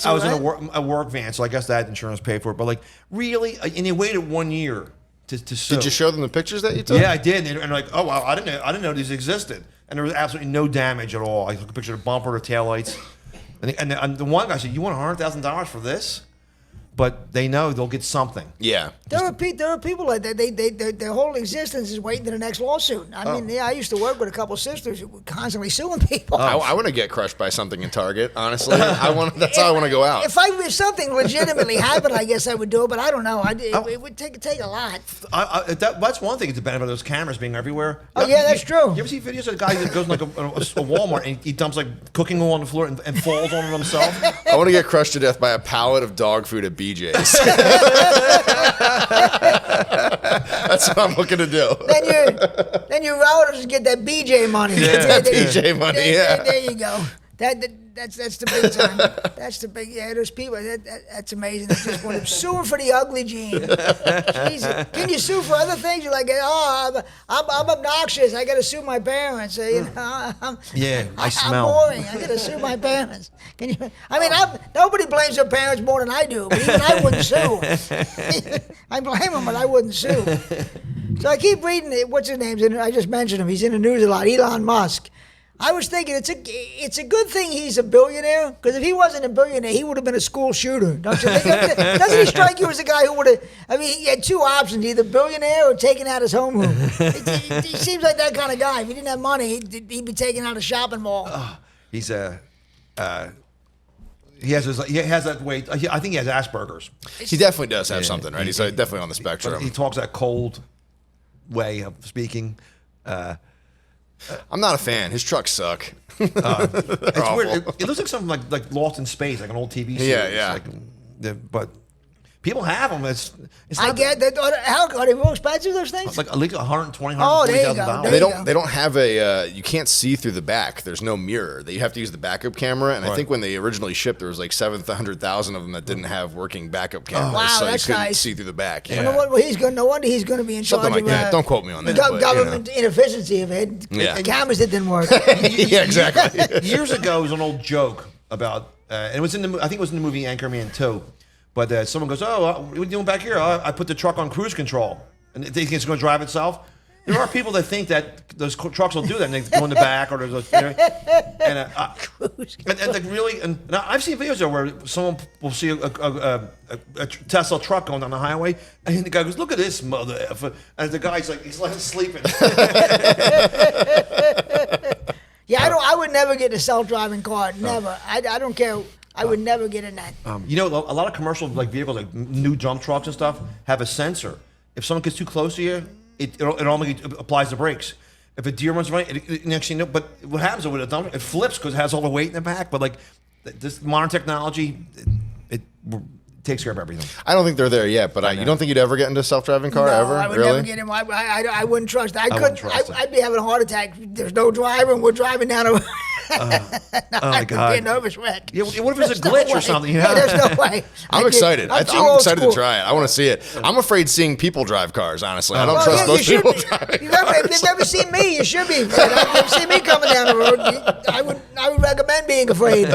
to. I was right? in a work van, so I guess that insurance paid for it. But like, really, and they waited 1 year to sue. Did you show them the pictures that you took? Yeah, I did. And like, oh wow, I didn't know these existed. And there was absolutely no damage at all. I took a picture of the bumper, the taillights, and the one guy said, "You want $100,000 for this?" But they know they'll get something. Yeah. There are people like that. Their whole existence is waiting for the next lawsuit. I mean, I used to work with a couple sisters who were constantly suing people. I want to get crushed by something in Target. Honestly, that's how I want to go out. If something legitimately happened, I guess I would do it. But I don't know. It would take a lot. That's one thing. It's the benefit of those cameras being everywhere. Oh, yeah, that's true. You ever see videos of a guy that goes in like a Walmart and he dumps like cooking oil on the floor and falls on it himself? I want to get crushed to death by a pallet of dog food at BJ's. That's what I'm looking to do. Then your relatives get that BJ money. Yeah, BJ money. Yeah. There you go. That's the big time. That's the big. Yeah, there's people. That's amazing. They just want to sue for the ugly gene. Jesus. Can you sue for other things? You're like, oh, I'm obnoxious. I got to sue my parents. You know, I smell. I'm boring. I got to sue my parents. Can you? I mean, nobody blames their parents more than I do. But even I wouldn't sue. I blame them, but I wouldn't sue. So I keep reading it. What's his name? I just mentioned him. He's in the news a lot. Elon Musk. I was thinking it's a good thing he's a billionaire, because if he wasn't a billionaire, he would have been a school shooter. Don't you think? Doesn't he strike you as a guy who would have? I mean, he had two options: either billionaire or taking out his home room. He seems like that kind of guy. If he didn't have money, he'd be taking out a shopping mall. He's he has that way. I think he has Asperger's. He definitely does have something, right? He's definitely on the spectrum. He talks that cold way of speaking. I'm not a fan. His trucks suck. It's weird. It looks like something like Lost in Space, like an old TV series. Yeah. But People have them. It's I not get that. How are they more expensive? Those things? It's like at least $120,000. Oh, there you go. They don't have a. You can't see through the back. There's no mirror. You have to use the backup camera. And I think when they originally shipped, there was like 700,000 of them that didn't have working backup cameras, Wow, so you that's couldn't nice. see through the back. You know what? Well, no wonder he's going to be in charge Something like of that. Don't quote me on that. but, government inefficiency of it. Yeah. The cameras that didn't work. Yeah, exactly. Years ago, it was an old joke about, and it was in the. I think it was in the movie Anchorman 2. But someone goes, "Oh, what are you doing back here? I put the truck on cruise control, and they think it's going to drive itself." There are people that think that those trucks will do that, and they go in the back or there's and like really, and now I've seen videos there where someone will see a Tesla truck going down the highway, and the guy goes, "Look at this mother effer," and the guy's like, he's like sleeping. Yeah, I would never get a self-driving car. Never. I don't care. I would never get in that. You know, a lot of commercial like vehicles, like new dump trucks and stuff, have a sensor. If someone gets too close to you, it only applies the brakes. If a deer runs right, next thing you know, but what happens with a dump? It flips because it has all the weight in the back. But like this modern technology, it takes care of everything. I don't think they're there yet, but you don't think you'd ever get into a self-driving car ever? I would really? never get in. I wouldn't trust it. wouldn't trust it. I'd be having a heart attack. There's no driver, and we're driving down a. my God. I'd be a nervous wreck. Yeah, what if it's a There's no glitch or way. something? Yeah, there's no way. I'm excited. I'm too old excited school. to try it. I want to see it. I'm afraid seeing people drive cars, honestly. I don't Well, trust yeah, most you people should be. driving If you've never seen me, you should be. If you've seen me coming down the road, I would recommend being afraid.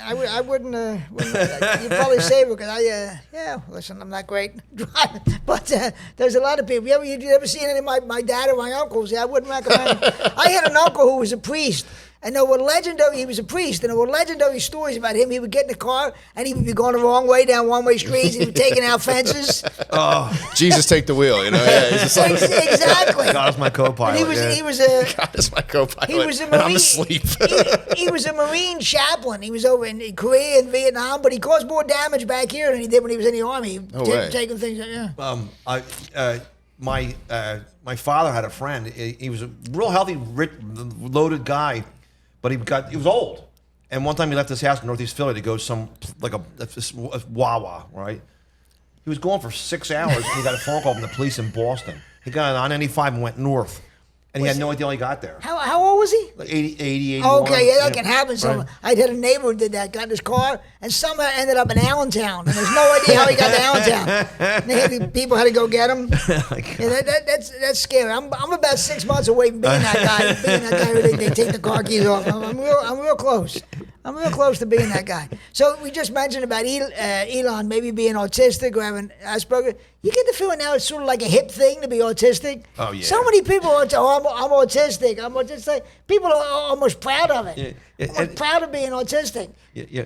I wouldn't. You'd probably save it because listen, I'm not great driving, but there's a lot of people. You ever seen any of my dad or my uncles? Yeah, I wouldn't recommend it. I had an uncle who was a priest. And there were he was a priest, and there were legendary stories about him. He would get in the car, and he would be going the wrong way down one-way streets, and he'd be taking out fences. Jesus, take the wheel, you know? Yeah, he's just like, Exactly. God is my co-pilot. And he was a God is my co-pilot, he was a and Marine. I'm asleep. he was a Marine chaplain. He was over in Korea and Vietnam, but he caused more damage back here than he did when he was in the army. Taking things. Yeah. My father had a friend. He was a real healthy, rich, loaded guy, but he was old. And one time he left his house in Northeast Philly to go a Wawa, right? He was going for 6 hours. And he got a phone call from the police in Boston. He got on I-95 and went north. And he had no idea how he got there. How old was he? Like 80, 81. Okay, yeah, that can happen. Right. I had a neighbor who did that, got in his car, and somehow ended up in Allentown. And there's no idea how he got to Allentown. People had to go get him. Yeah, that's scary. I'm about 6 months away from being that guy. Who they take the car keys off. I'm real close. I'm real close to being that guy. So we just mentioned about Elon maybe being autistic or having Asperger. You get the feeling now it's sort of like a hip thing to be autistic. Oh, yeah. So many people are, I'm autistic. I'm autistic. People are almost proud of it. Yeah. Proud of being autistic. Yeah.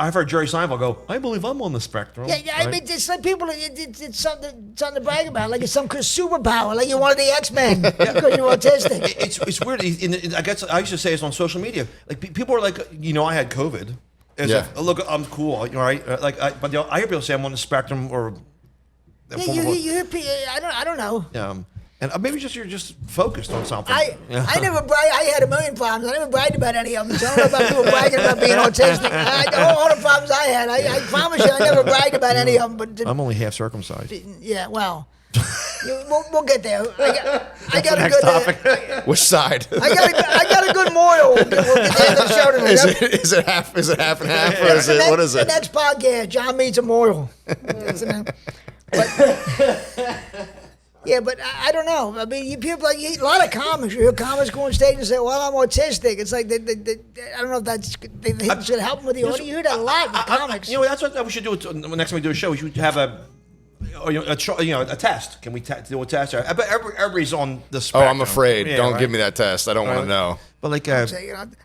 I've heard Jerry Seinfeld go, I believe I'm on the spectrum. Yeah. I mean, it's like people. It's something to brag about. Like it's some superpower. Like you're one of the X-Men because you're autistic. It's weird. I guess I used to say this on social media. Like people are like, I had COVID. Look, I'm cool. All right. But I hear people say I'm on the spectrum or. You hear people. I don't know. And maybe you're just focused on something. I never bragged. I had a million problems. I never bragged about any of them. So I don't know about people bragging about being autistic. All the problems I had. I promise you, I never bragged about any of them. But I'm only half circumcised. Yeah, well, we'll get there. I got a Next good. topic. Which side? I got a good moral. We'll get there to the show tonight. Is it half and half, or is it what is The it? next podcast, John meets a moral. Yeah, but I don't know. I mean, people like a lot of comics. You hear comics go on stage and say, "Well, I'm autistic." It's like I don't know if that's they think it's going to help them with the audience. You hear that a lot with comics. That's what we should do. Next time we do a show, we should have a test. Can we do a test? I bet everybody's on the spectrum. I'm afraid. Yeah, Don't right? give me that test. I don't want to know. But like, As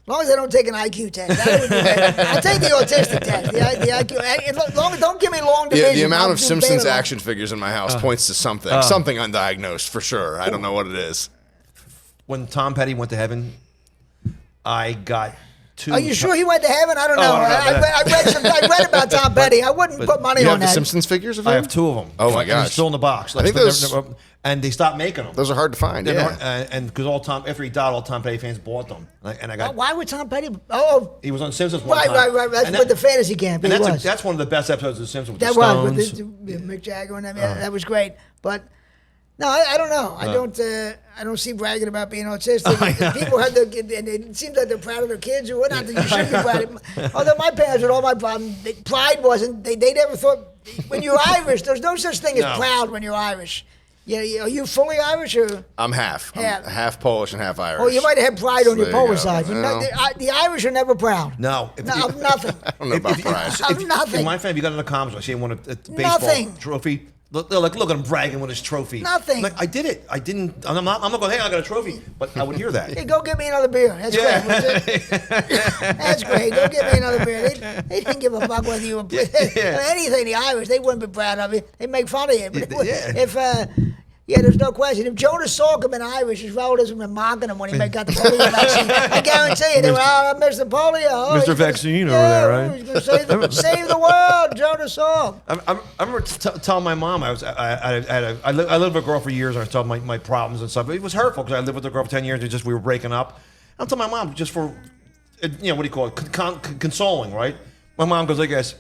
long as I don't take an IQ test, I'll take the autistic test. The IQ. Don't give me long division. The amount I'll of do Simpsons beta. action figures in my house points to something undiagnosed for sure. I don't know what it is. when Tom Petty went to heaven, I got two. Are you sure he went to heaven? I don't know. I don't know. I read about Tom Petty. I wouldn't put money You on have the that. Simpsons figures of him? I have 2 of them. Oh my And they're gosh. still in the box. I think those- and they stopped making them. Those are hard to find. Yeah. And because after he died, all Tom Petty fans bought them. And I got. Why would Tom Petty? Oh, He was on Simpsons one right. time. That's with the fantasy camp. And He was. that's one of the best episodes of The Simpsons with That the Stones. was with Mick Jagger and that was great. But no, I don't know. I don't see bragging about being autistic. People have and it seems like they're proud of their kids or whatnot. You should be proud. Although my parents, with all my problems, pride wasn't. They never thought when you're Irish. There's no such thing as proud when you're Irish. Yeah, are you fully Irish or? I'm half. Half. I'm half Polish and half Irish. Oh, you might have had pride on your There you Polish go. side. Well. The Irish are never proud. No. Of nothing. I don't know about pride. Of nothing. In my family, you got in the comments, I see him won a baseball Nothing. trophy. They're like, look at him bragging with his trophy. Nothing. I'm like, I did it. I didn't. I'm not going, hey, I got a trophy. But I would hear that. Hey, go get me another beer. That's great. That's great. Go get me another beer. They didn't give a fuck whether you were anything. The Irish, they wouldn't be proud of you. They make fun of you. But there's no question. If Jonas Salk had been Irish, his relatives would have been mocking him when he got the polio vaccine. I guarantee you, they were, Mr. Polio. Oh, Mr. Vaccine over there, right? He's going to save the world, Jonas Salk. I remember telling my mom I lived with a girl for years, and I was telling my problems and stuff. It was hurtful because I lived with a girl for 10 years, and we were breaking up. I'm telling my mom just for, what do you call it, consoling, right? My mom goes like this.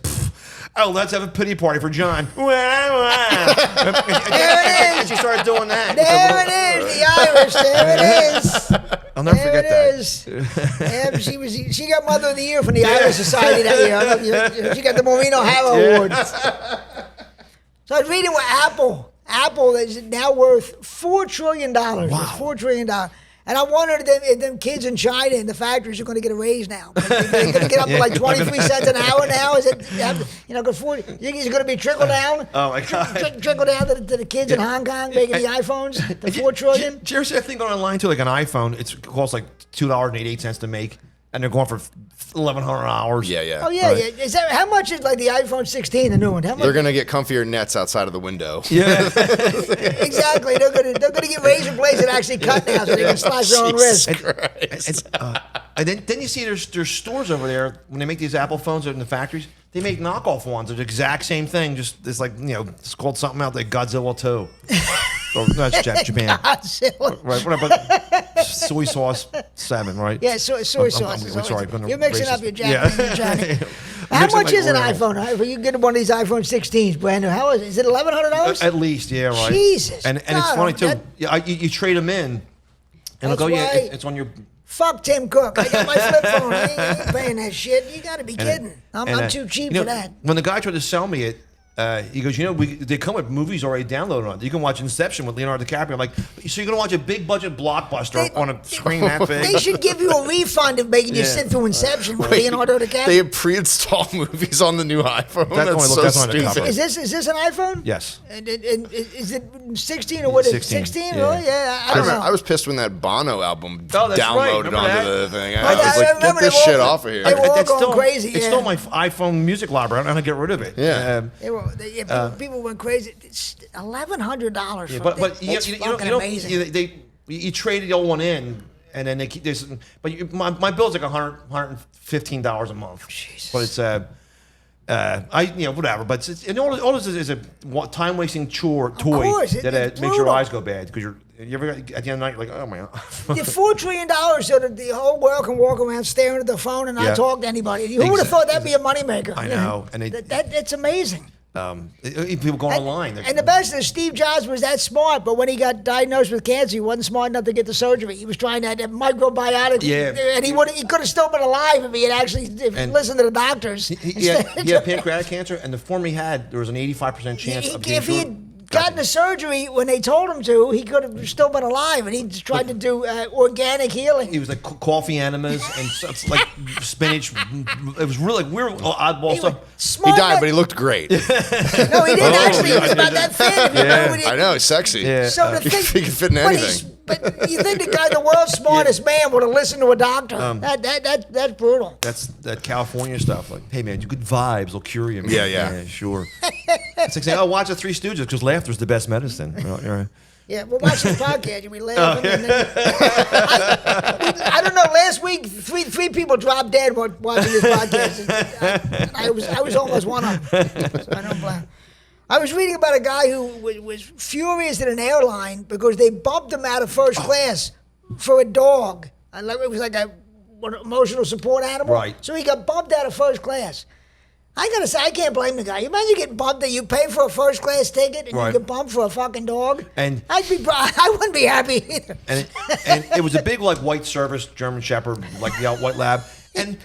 Oh, let's have a pity party for John. There it And she started doing that. There it is, the Irish. There it is. I'll never forget that. Is. She got Mother of the Year from the Irish Society that year. She got the Maureen O'Hara Award. So I was reading what Apple is now worth $4 trillion. Wow. It's $4 trillion. And I wondered if them kids in China in the factories are going to get a raise now. They're going to get up to like 23 cents an hour now. Is it? You think it's going to be trickle down? Oh my God! Trickle down to the kids in Hong Kong making the iPhones. The $4 trillion. Did you ever see that thing going online too? Like an iPhone, it costs like $2.88 to make, and they're going for $1,100. Yeah. Oh yeah, yeah. Is that how much is like the iPhone 16, the new one? How much? They're gonna get comfier nets outside of the window. Yeah. Exactly. They're gonna get razor blades that actually cut now, so they can slice their own wrist. And then you see there's stores over there when they make these Apple phones in the factories. They make knockoff ones. They're the exact same thing. Just it's like it's called something out like Godzilla 2. Or, no, that's Japan. Godzilla. Right, but soy sauce 7, right? Yeah, soy sauce. I'm sorry, You're mixing up your Japanese and Chinese. How Mixing much like is an Oriental. iPhone? You get one of these iPhone 16s, brand new. How is it? Is it $1,100? At least, yeah, right. Jesus, And it's God, funny too. that- You trade them in, and they'll go, That's why- it's on your. Fuck Tim Cook. I got my flip phone. I ain't paying that shit. You got to be kidding. I'm And, too cheap you know, for that. When the guy tried to sell me it, he goes, they come with movies already downloaded on it. You can watch Inception with Leonardo DiCaprio. I'm like, so you're going to watch a big budget blockbuster on a screen that big? They should give you a refund of making you sit through Inception with Leonardo DiCaprio. They have pre-install movies on the new iPhone. That's so that's on the stupid. cover. Is this an iPhone? Yes. And is it 16 or what is it? 16? yeah. Really? Yeah, I don't know. I was pissed when that Bono album Oh, that's right. downloaded Remember onto that? the thing. I I was like, get remember this they shit were all- off of here. they were all It's going crazy. It's still my iPhone music library. I don't know how to get rid of it. Yeah. People went crazy. It's $1,100 for But that's fucking amazing. You trade the old one in, and then they keep this. But my bill's like $115 a month. Jesus. But it's whatever. But and all this is a time wasting toy course, that it's makes your brutal. eyes go bad because you ever at the end of the night you're like, oh my God. The $4 trillion so that the whole world can walk around staring at the phone and not Yeah. talk to anybody. Who would have thought that'd be a moneymaker? I know, and it's amazing. People go online. And the best is Steve Jobs was that smart, but when he got diagnosed with cancer, he wasn't smart enough to get the surgery. He was trying that Micro-Biotic, and he could have still been alive if he had actually listened to the doctors. He had pancreatic cancer, and the form he had, there was an 85% chance of getting If he had gotten the surgery when they told him to, he could have still been alive, and he just tried to do organic healing. He was like coffee enemas and stuff like spinach. It was really like weird oddball stuff. He died, but he looked great. No, he didn't actually. He was about that thin. If you remember when he- I know, he's sexy. Yeah. So the thing, He can fit in anything. But you think the world's smartest man would have listened to a doctor? That's brutal. That's that California stuff. Like, hey man, good vibes will cure you. Man. Yeah. Sure. It's like saying, oh, watch the Three Stooges because laughter's the best medicine. Right. Yeah, we'll watch this podcast and we laugh. And then, I don't know. Last week, three people dropped dead watching this podcast. And I was almost one of them. So I don't blame. I was reading about a guy who was furious at an airline because they bumped him out of first class for a dog. It was like an emotional support animal. Right. So he got bumped out of first class. I gotta say, I can't blame the guy. You imagine getting bumped that you pay for a first class ticket and you get bumped for a fucking dog. And I wouldn't be happy either. And it was a big like white service German Shepherd, like the white lab. And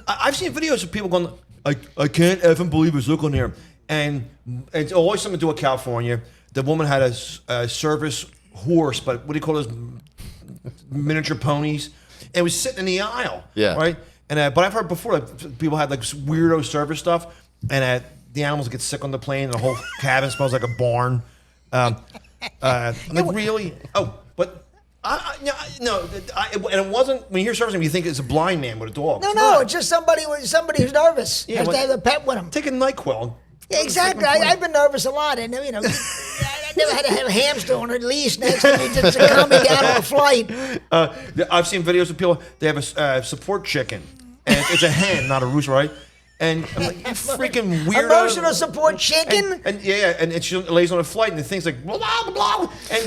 I've seen videos of people going, I can't effing believe it's looking there. And it's always something to do with California. The woman had a service horse, but what do you call those miniature ponies? And it was sitting in the aisle. Yeah. Right. And but I've heard before that people had like weirdo service stuff, and the animals get sick on the plane, and the whole cabin smells like a barn. Really? Oh, but no. And it wasn't. When you hear service, you think it's a blind man with a dog. No, it's just somebody who's nervous. Yeah, has to have a pet with him. Take a NyQuil. Yeah, exactly. I've been nervous a lot, and I never had to have a hamster on a leash next to me just coming down on a flight. I've seen videos of people. They have a support chicken, and it's a hen, not a rooster, right? And I'm like, you freaking weirdo. Emotional support chicken? And she lays on a flight, and the thing's like, blah, blah, blah. And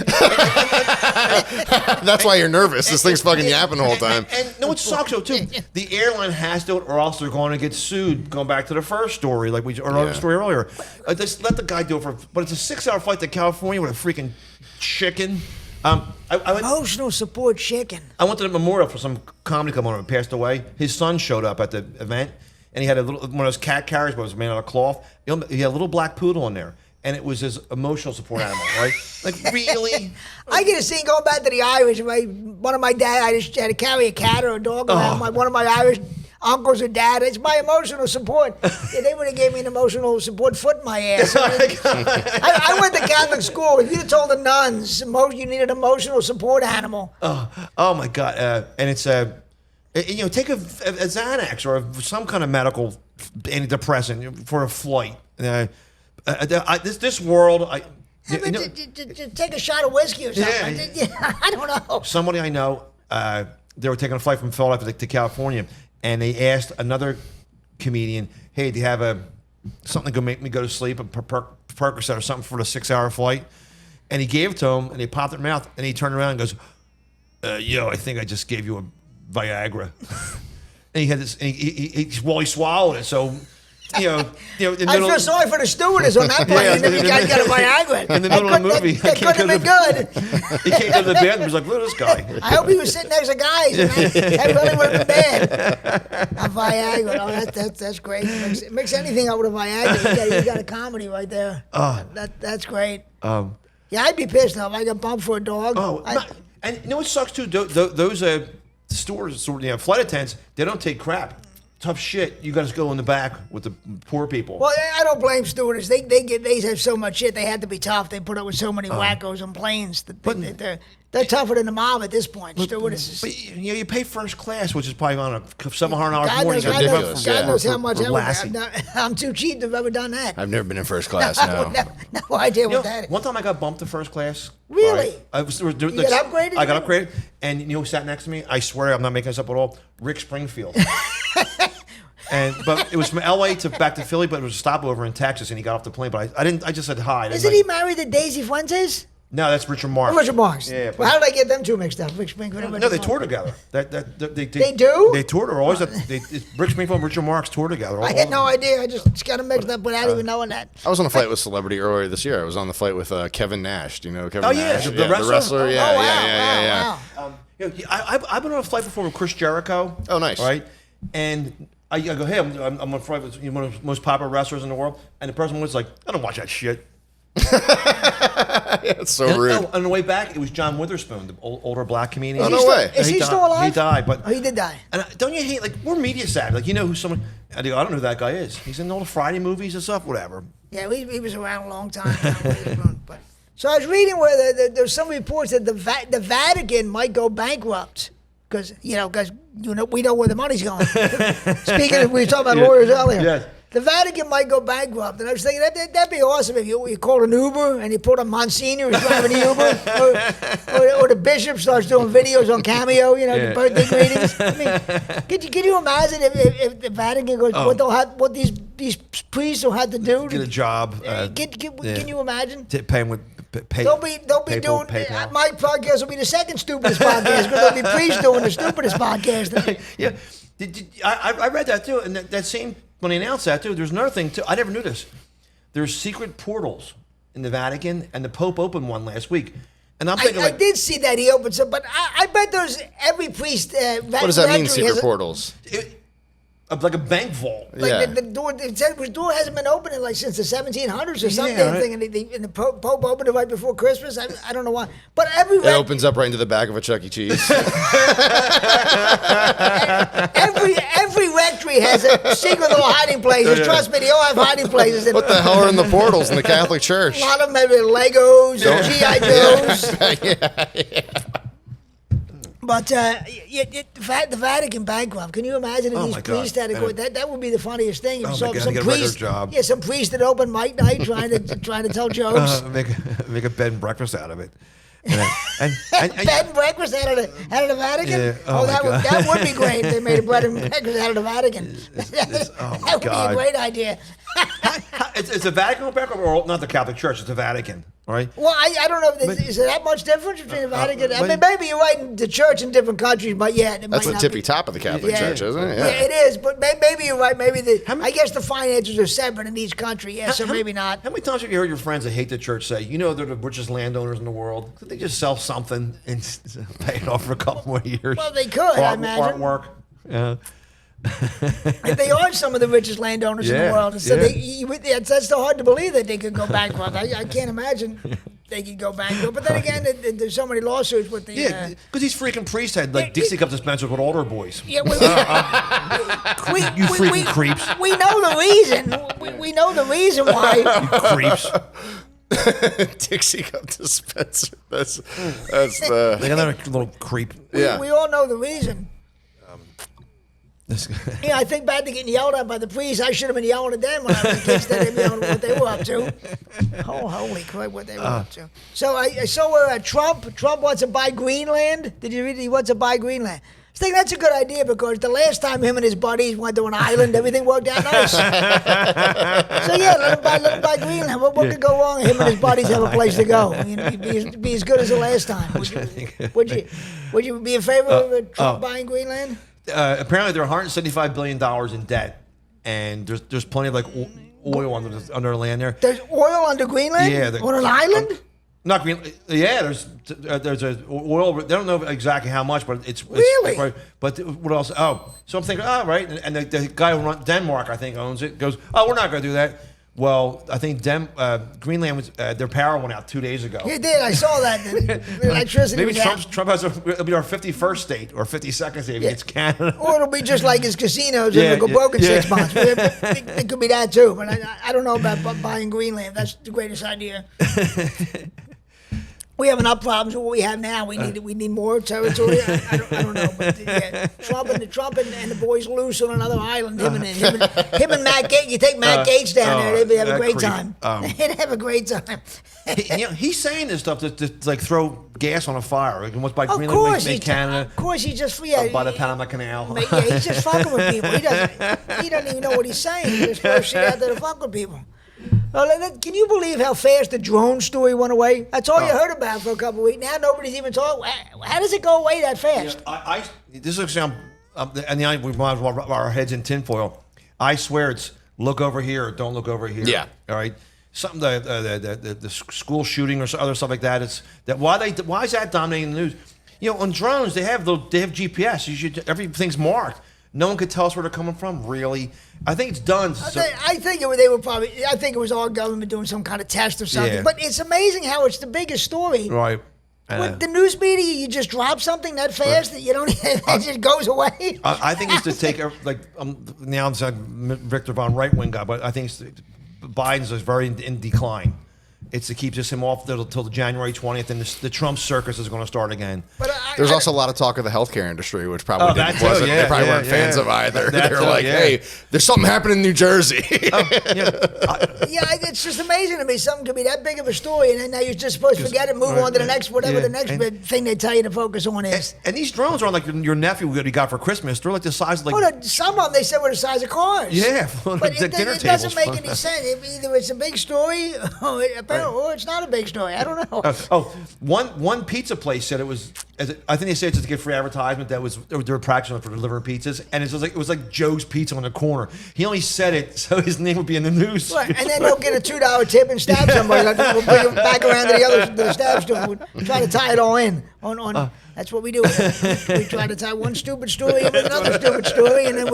That's why you're nervous. This thing's fucking yapping the whole time. And no, it sucks, though, too. The airline has to, or else they're going to get sued. Going back to the first story, the story earlier. Just let the guy do it but it's a 6-hour flight to California with a freaking chicken. Emotional support chicken. I went to the memorial for some comedy club owner who passed away. His son showed up at the event, and he had one of those cat carriers, but it was made out of cloth. He had a little black poodle in there, and it was his emotional support animal, right? Like, really? I get a scene going back to the Irish. One of my dad, I just had to carry a cat or a dog around. One of my Irish uncles or dad, it's my emotional support. Yeah, they would have gave me an emotional support foot in my ass. I went to Catholic school. If you'd have told the nuns you needed an emotional support animal. Oh my God. And it's take a Xanax or some kind of medical antidepressant for a flight. This world, take a shot of whiskey or something. Yeah. I don't know. Somebody I know, they were taking a flight from Philadelphia to California, and they asked another comedian, "Hey, do you have something to make me go to sleep, a Percocet or something for the 6-hour flight?" And he gave it to him, and he popped it in their mouth, and he turned around and goes, "Yo, I think I just gave you a Viagra." And he had this, and he swallowed it. So, I feel sorry for the stewardess on that plane. You guys got a Viagra. In the middle of the movie, that couldn't have been good. He came to the bathroom. He's like, "Look at this guy." I hope he was sitting next to guys. That really would have been bad. A Viagra. Oh, that's great. Mix anything up with a Viagra. You got a comedy right there. That's great. Yeah, I'd be pissed off. I got bumped for a dog. And you know what sucks too? Those stores, flight attendants, they don't take crap. Tough shit. You got to go in the back with the poor people. Well, I don't blame stewardess. They have so much shit. They had to be tough. They put up with so many wackos on planes. They're tougher than the mob at this point. Stewardesses. But you pay first class, which is probably on a $700 more. God knows how much. I'm too cheap to have ever done that. I've never been in first class. No. No idea what that is. One time I got bumped to first class. Really? Right? You got upgraded? I got upgraded, and you know who sat next to me? I swear I'm not making this up at all. Rick Springfield. But it was from LA back to Philly, but it was a stopover in Texas, and he got off the plane. But I didn't. I just said hi. Isn't he married to Daisy Fuentes? No, that's Richard Marx. Richard Marx. Yeah. Well, how did I get them two mixed up? Rick Springfield. No, they tour together. They do? They toured. Or always. Rick Springfield and Richard Marx tour together. I had no idea. I just got them mixed up without even knowing that. I was on a flight with celebrity earlier this year. I was on the flight with Kevin Nash. Do you know Kevin Nash? The wrestler. The wrestler. Yeah. I've been on a flight before with Chris Jericho. Oh, nice. Right, and I go, "Hey, I'm on a flight with one of the most popular wrestlers in the world," and the person was like, "I don't watch that shit." It's so rude. On the way back, it was John Witherspoon, the older black comedian. Oh, no way. Is he still alive? He died, but he did die. And don't you hate we're media savvy? Who someone? I go, I don't know who that guy is. He's in all the Friday movies and stuff, whatever. Yeah, he was around a long time. So I was reading where there's some reports that the Vatican might go bankrupt because we know where the money's going. Speaking of, we were talking about lawyers earlier. Yes. The Vatican might go bankrupt, and I was thinking that'd be awesome if you call an Uber and you put a Monsignor who's driving the Uber, or the bishop starts doing videos on Cameo, the birthday greetings. I mean, can you imagine if the Vatican goes, what these priests will have to do Get a job. Can you imagine? Pay them with Don't be doing. My podcast will be the second stupidest podcast because there'll be priests doing the stupidest podcast. Yeah, I read that too, and that same when they announced that too. There's another thing too. I never knew this. There's secret portals in the Vatican, and the Pope opened one last week. And I'm thinking, I did see that he opened some, but I bet there's every priest. What does that mean? Secret portals. Like a bank vault. Like the door hasn't been opening since the 1700s or something. Right. And the Pope opened it right before Christmas. I don't know why, but it opens up right into the back of a Chuck E. Cheese. every rectory has a secret little hiding places. Trust me, they all have hiding places. What the hell are in the portals in the Catholic Church? A lot of them have Legos, GI Joes. But the Vatican bankrupt. Can you imagine if these priests had to go? That would be the funniest thing. If some priest, some priest that opened mic night trying to tell jokes. Make a bed and breakfast out of it. And bed and breakfast out of the Vatican. Yeah. That would be great. If they made a bread and breakfast out of the Vatican. That would be a great idea. It's the Vatican bankrupt, or not the Catholic Church? It's the Vatican, right? Well, I don't know. Is there that much difference between the Vatican? I mean, maybe you're right in the church in different countries, but that's the tippy top of the Catholic Church, isn't it? Yeah, it is. But maybe you're right. Maybe I guess the finances are separate in each country. Yeah, so maybe not. How many times have you heard your friends that hate the church say, they're the richest landowners in the world? Could they just sell something and pay it off for a couple more years? Well, they could, I imagine. Artwork. Yeah. If they are some of the richest landowners in the world, so that's so hard to believe that they could go bankrupt. I can't imagine they could go bankrupt. But then again, there's so many lawsuits with the because these freaking priests had Dixie Cup dispensers with altar boys. Yeah, you freaking creeps. We know the reason. We know the reason why. You creeps. Dixie Cup dispenser. That's the. Like another little creep. We all know the reason. I think back to getting yelled at by the priest. I should have been yelling at them when I was a kid instead of yelling at what they were up to. Oh, holy crap, what they were up to. So I saw where Trump wants to buy Greenland. Did you read it? He wants to buy Greenland. I think that's a good idea because the last time him and his buddies went to an island, everything worked out nice. So let him buy Greenland. What could go wrong? Him and his buddies have a place to go. Be as good as the last time. Would you be in favor of Trump buying Greenland? Apparently, they're $175 billion in debt, and there's plenty of oil under the land there. There's oil under Greenland? Yeah, on an island? Not Greenland. Yeah, there's a oil. They don't know exactly how much, but it's really. But what else? Oh, so I'm thinking, right, and the guy who runs Denmark, I think, owns it. Goes, we're not going to do that. Well, I think Greenland was their power went out 2 days ago. It did. I saw that. The electricity. Maybe Trump has it'll be our 51st state or 52nd state. It's Canada. Or it'll be just like his casinos and it'll go broke in 6 months. It could be that too. But I don't know about buying Greenland. That's the greatest idea. We have enough problems with what we have now. We need more territory. I don't know. But Trump and the boys loose on another island. Him and Matt Gaetz. You take Matt Gaetz down there, they'd have a great time. They'd have a great time. He's saying this stuff to throw gas on a fire. Like, what's by of Greenland course, make Canada? Of course, he's just by the Panama Canal. He's just fucking with people. He doesn't even know what he's saying. He just throws shit out there to fuck with people. Can you believe how fast the drone story went away? That's all you heard about for a couple of weeks. Now nobody's even talking. How does it go away that fast? This looks like we might as well rub our heads in tinfoil. I swear it's look over here or don't look over here. Yeah. All right. Something the school shooting or other stuff like that. It's that why is that dominating the news? On drones they have GPS. Everything's marked. No one could tell us where they're coming from, really. I think it's done. I think it was our government doing some kind of test or something. Yeah. But it's amazing how it's the biggest story. Right. With the news media, you just drop something that fast that you don't. It just goes away. I think it's to take now I'm saying Victor Von right wing guy, but I think Biden's is very in decline. it's to keep just him off till the January 20th, and the Trump circus is going to start again. But There's also a lot of talk of the healthcare industry, which probably that too, wasn't. yeah, they probably yeah, weren't fans yeah. of either. That They were too, like, yeah. "Hey, there's something happening in New Jersey." it's just amazing to me. Something could be that big of a story, and then now you're just supposed to forget it, move on to the next, whatever the next big thing they tell you to focus on is. And these drones aren't like your nephew that he got for Christmas. They're like the size of like. Well, some of them they said were the size of cars. Yeah, but the dinner it doesn't tables. make any sense. Either it's a big story, or it's not a big story. I don't know. One pizza place said it was. I think they said it's to get free advertisement. That was they were practicing for delivering pizzas, and it was like Joe's Pizza on the corner. He only said it so his name would be in the news. Right, and then they'll get a $2 tip and stab somebody. Like, we'll bring them back around to the stab store. We'll try to tie it all in. That's what we do. We try to tie one stupid story in with another stupid story, and then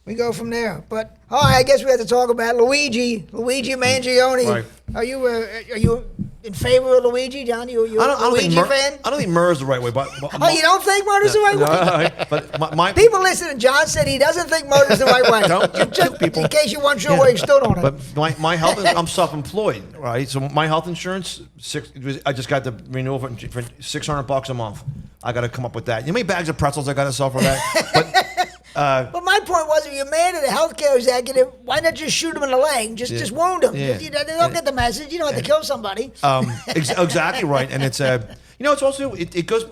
we go from there. But I guess we have to talk about Luigi Mangione. Right. Are you in favor of Luigi, John? You a Luigi fan? I don't think murder's the right way, but You don't think murder's the right way? But my People listening, John said he doesn't think murder's the right way. Don't kill Just people. in case you weren't sure where he stood on it. But my health, I'm self-employed, right? So my health insurance, I just got the renewal for $600 a month. I got to come up with that. You know how many bags of pretzels I got to sell for that? But my point was, if you're mad at a healthcare executive, why not just shoot him in the leg? Just wound him. Yeah. They don't get the message. You don't have to kill somebody. Exactly right. And it's it's also it goes.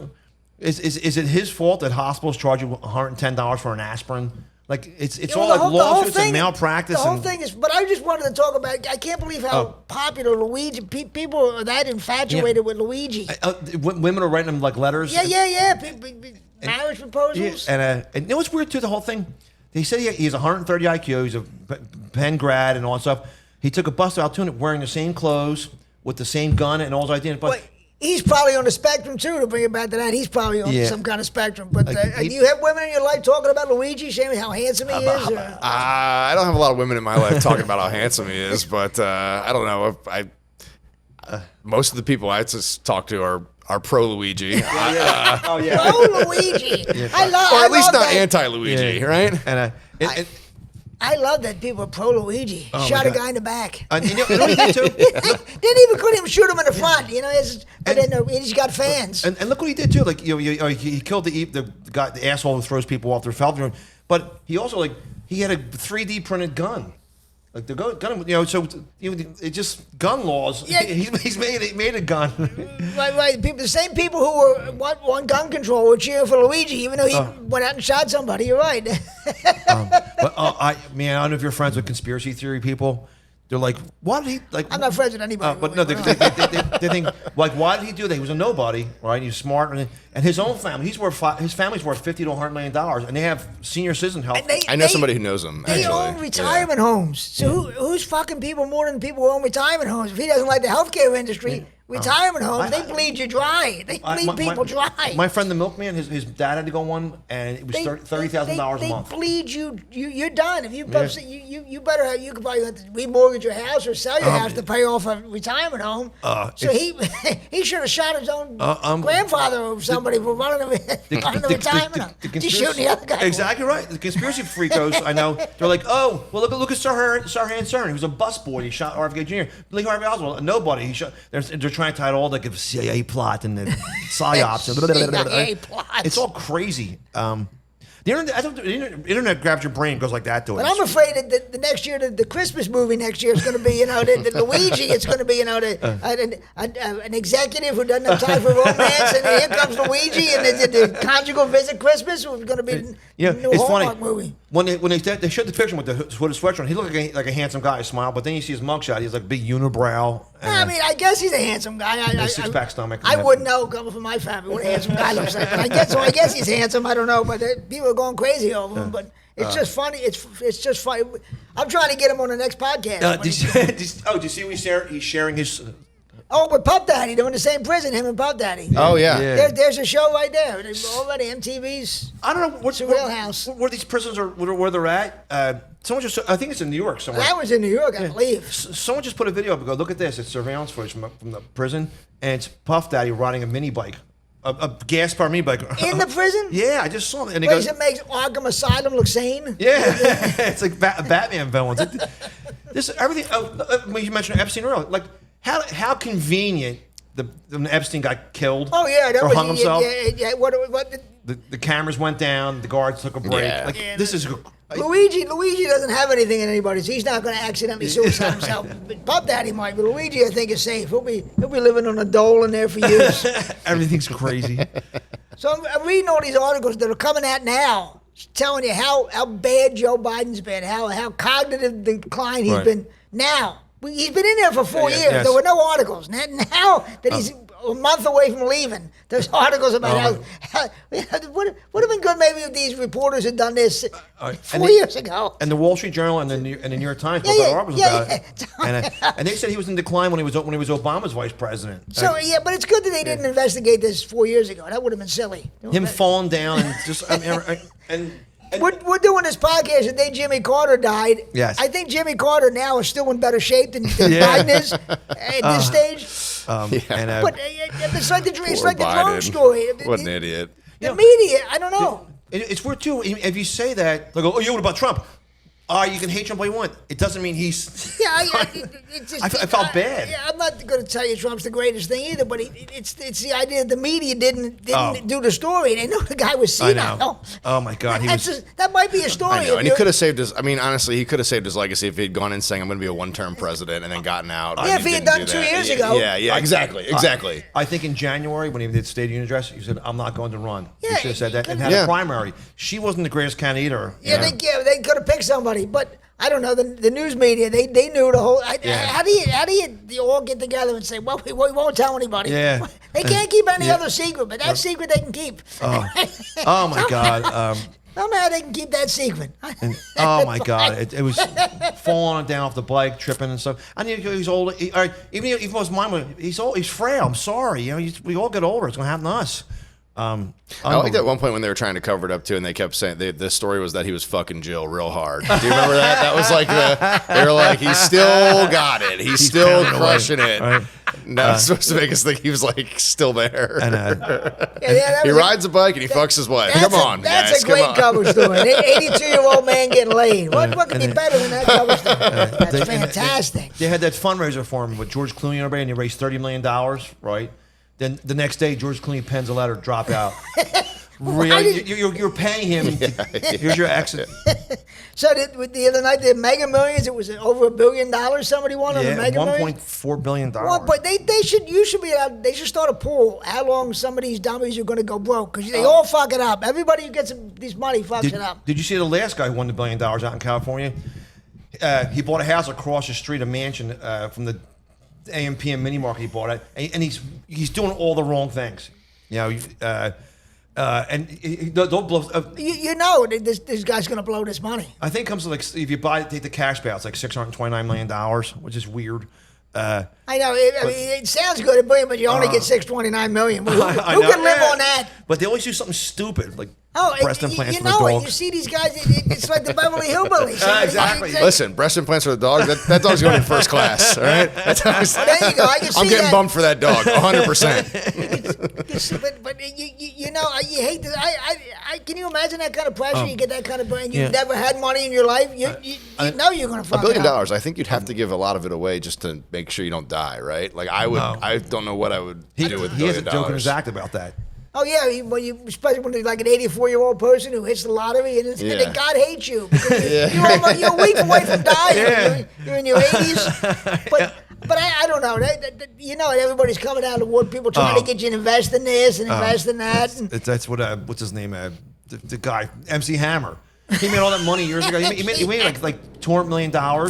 Is it his fault that hospitals charge you $110 for an aspirin? Like it's all like lawsuits and malpractice. The whole thing is. But I just wanted to talk about. I can't believe how popular Luigi. People are that infatuated with Luigi. Women are writing him like letters. Yeah. Marriage proposals. And you know what's weird too? The whole thing. They said he has 130 IQ. He's a Penn grad and all that stuff. He took a bus out to it wearing the same clothes with the same gun and all his identity. But he's probably on the spectrum too. To bring it back to that, he's probably on some kind of spectrum. But do you have women in your life talking about Luigi, saying how handsome he is? I don't have a lot of women in my life talking about how handsome he is, but I don't know. Most of the people I just talk to are pro Luigi. Pro Luigi. I love, or at least not that. anti Luigi, right? And I love that people are pro Luigi. Shot a guy in the back. you know what he did too? couldn't even shoot him in the front. But then he's got fans. And look what he did too. Like he killed the guy, the asshole who throws people off their falcon. But he also he had a 3D printed gun. Like the gun, so it just gun laws. Yeah. He's made a gun. Right. The same people who want gun control were cheering for Luigi, even though he went out and shot somebody. You're right. But I don't know if you're friends with conspiracy theory people. They're like, why did he like? I'm not friends with anybody. But no, they think like, why did he do that? He was a nobody, right? He's smart, and his own family. His family's worth $50 to $100 million, and they have senior citizen health. I know somebody who knows him. They actually. own retirement homes. So who's fucking people more than people who own retirement homes? If he doesn't like the healthcare industry, retirement homes, they bleed you dry. They bleed people dry. My friend the milkman, his dad had to go on one, and it was $30,000 a month. They bleed you. You're done. If you better have, you could probably have to remortgage your house or sell your house to pay off a retirement home. So he should have shot his own grandfather or somebody for running the retirement home. Just shooting the other guy. Exactly right. The conspiracy freakos, I know, they're like, oh, well, look at Sirhan Sirhan. He was a busboy. He shot RFK Jr. Lee Harvey Oswald, nobody. He shot. They're trying to tie it all like a CIA plot and the psyops. CIA plots. It's all crazy. The internet grabs your brain, goes like that to it. But I'm afraid that the next year, the Christmas movie next year is going to be, the Luigi. It's going to be, an executive who doesn't have time for romance, and here comes Luigi, and the conjugal visit Christmas. It's going to be a new Hallmark movie. When they showed the picture with the sweater on, he looked like a handsome guy, smile. But then you see his mugshot; he's like big unibrow. I mean, I guess he's a handsome guy. A six-pack stomach. I wouldn't know coming from my family what a handsome guy looks like. But I guess he's handsome. I don't know, but people are going crazy over him. But it's just funny. It's just funny. I'm trying to get him on the next podcast. Did you see he's sharing his? Oh, with Puff Daddy, they're in the same prison. Him and Puff Daddy. Oh yeah. There's a show right there. Already MTV's. I don't know what's the Real House. Where these prisons are, where they're at. Someone just, I think it's in New York somewhere. That was in New York, I believe. Someone just put a video up and go, look at this. It's surveillance footage from the prison, and it's Puff Daddy riding a mini bike, a gas-powered mini bike. In the prison? Yeah, I just saw it. And it makes Arkham Asylum look sane? Yeah, it's like Batman villains. Everything. When you mentioned Epstein earlier, like How convenient the Epstein got killed. Oh yeah, that or was, hung himself. Yeah, what The cameras went down. The guards took a break. Yeah. Like this is. Luigi doesn't have anything in anybody's. He's not going to accidentally suicide himself. Pup Daddy might, but Luigi I think is safe. He'll be living on a dole in there for years. Everything's crazy. So I'm reading all these articles that are coming out now, telling you how bad Joe Biden's been, how cognitive decline he's been. Now he's been in there for 4 years. Yes. There were no articles. Now that he's a month away from leaving, there's articles about how would have been good maybe if these reporters had done this 4 years ago. And the Wall Street Journal and the New York Times Yeah, wrote articles about it. And they said he was in decline when he was Obama's vice president. So but it's good that they didn't investigate this 4 years ago. That would have been silly. Him falling down and just and we're doing this podcast the day Jimmy Carter died. Yes. I think Jimmy Carter now is still in better shape than Biden is at this stage. But it's like the drone story. What an idiot. The media, I don't know. It's weird too. If you say that, like, oh, you what about Trump? You can hate Trump all you want. It doesn't mean he's. Yeah, I felt bad. I'm not going to tell you Trump's the greatest thing either, but it's the idea that the media didn't do the story. They know the guy was senile. I know. Oh my God, that might be a story. I know, and he could have saved his. I mean, honestly, he could have saved his legacy if he'd gone in saying, "I'm going to be a one-term president," and then gotten out. Yeah, if he had done 2 years ago. Yeah, exactly. I think in January when he did State of the Union address, he said, "I'm not going to run." Yeah, he should have said that and had a primary. She wasn't the greatest candidate either. They could have picked somebody, but. I don't know, the news media, they knew the whole... How do you all get together and say, well, we won't tell anybody? Yeah. They can't keep any other secret, but that secret they can keep. Oh my God. Somehow they can keep that secret. Oh my God. It was falling down off the bike, tripping and stuff. I mean, he's old. Even his mom, he's old. He's frail. I'm sorry. We all get older. It's going to happen to us. I like that at one point when they were trying to cover it up too, and they kept saying the story was that he was fucking Jill real hard. Do you remember that? That was like they were like, he's still got it. He's still crushing it. Right. Now it's supposed to make us think he was like still there. He rides a bike and he fucks his wife. Come on, that's guys, a great cover story. An 82-year-old man getting laid. What could be better than that cover story? That's fantastic. They had that fundraiser for him with George Clooney and everybody, and he raised $30 million, right? Then the next day, George Clooney pens a letter, drop out. Really? You're paying him. Here's your exit. So the other night, the Mega Millions, it was over $1 billion. Somebody won on the Mega Millions. $1.4 billion. But you should be allowed. They should start a pool. How long some of these dummies are going to go broke? Because they all fuck it up. Everybody who gets this money fucks it up. Did you see the last guy who won the $1 billion out in California? He bought a house across the street, a mansion from the AMP and mini market. He bought it, and he's doing all the wrong things. You know, and they'll blow. This guy's going to blow this money. I think it comes to like if you take the cash bail, it's like $629 million, which is weird. I know. It sounds good, but you only get $629 million. Who can live on that? But they always do something stupid like. Breast implants for the dogs. You see these guys, it's like the Beverly Hillbillies. Exactly. Listen, breast implants for the dog, that dog's going in first class, all right? There you go. I can see I'm getting bumped for that dog, 100%. But you hate this. Can you imagine that kind of pressure? You get that kind of brain. You've never had money in your life. You know you're going to fuck $1 billion, it up. I think you'd have to give a lot of it away just to make sure you don't die, right? Like I don't know what I would do with $1 billion. He has a joke in his act about that. Oh yeah, especially when you're like an 84-year-old person who hits the lottery and God hates you because you're a week away from dying. You're in your 80s, but I don't know. Everybody's coming out of the wood. People trying to get you to invest in this and invest in that. That's what what's his name? The guy MC Hammer. He made all that money years ago. He made like $200 million. All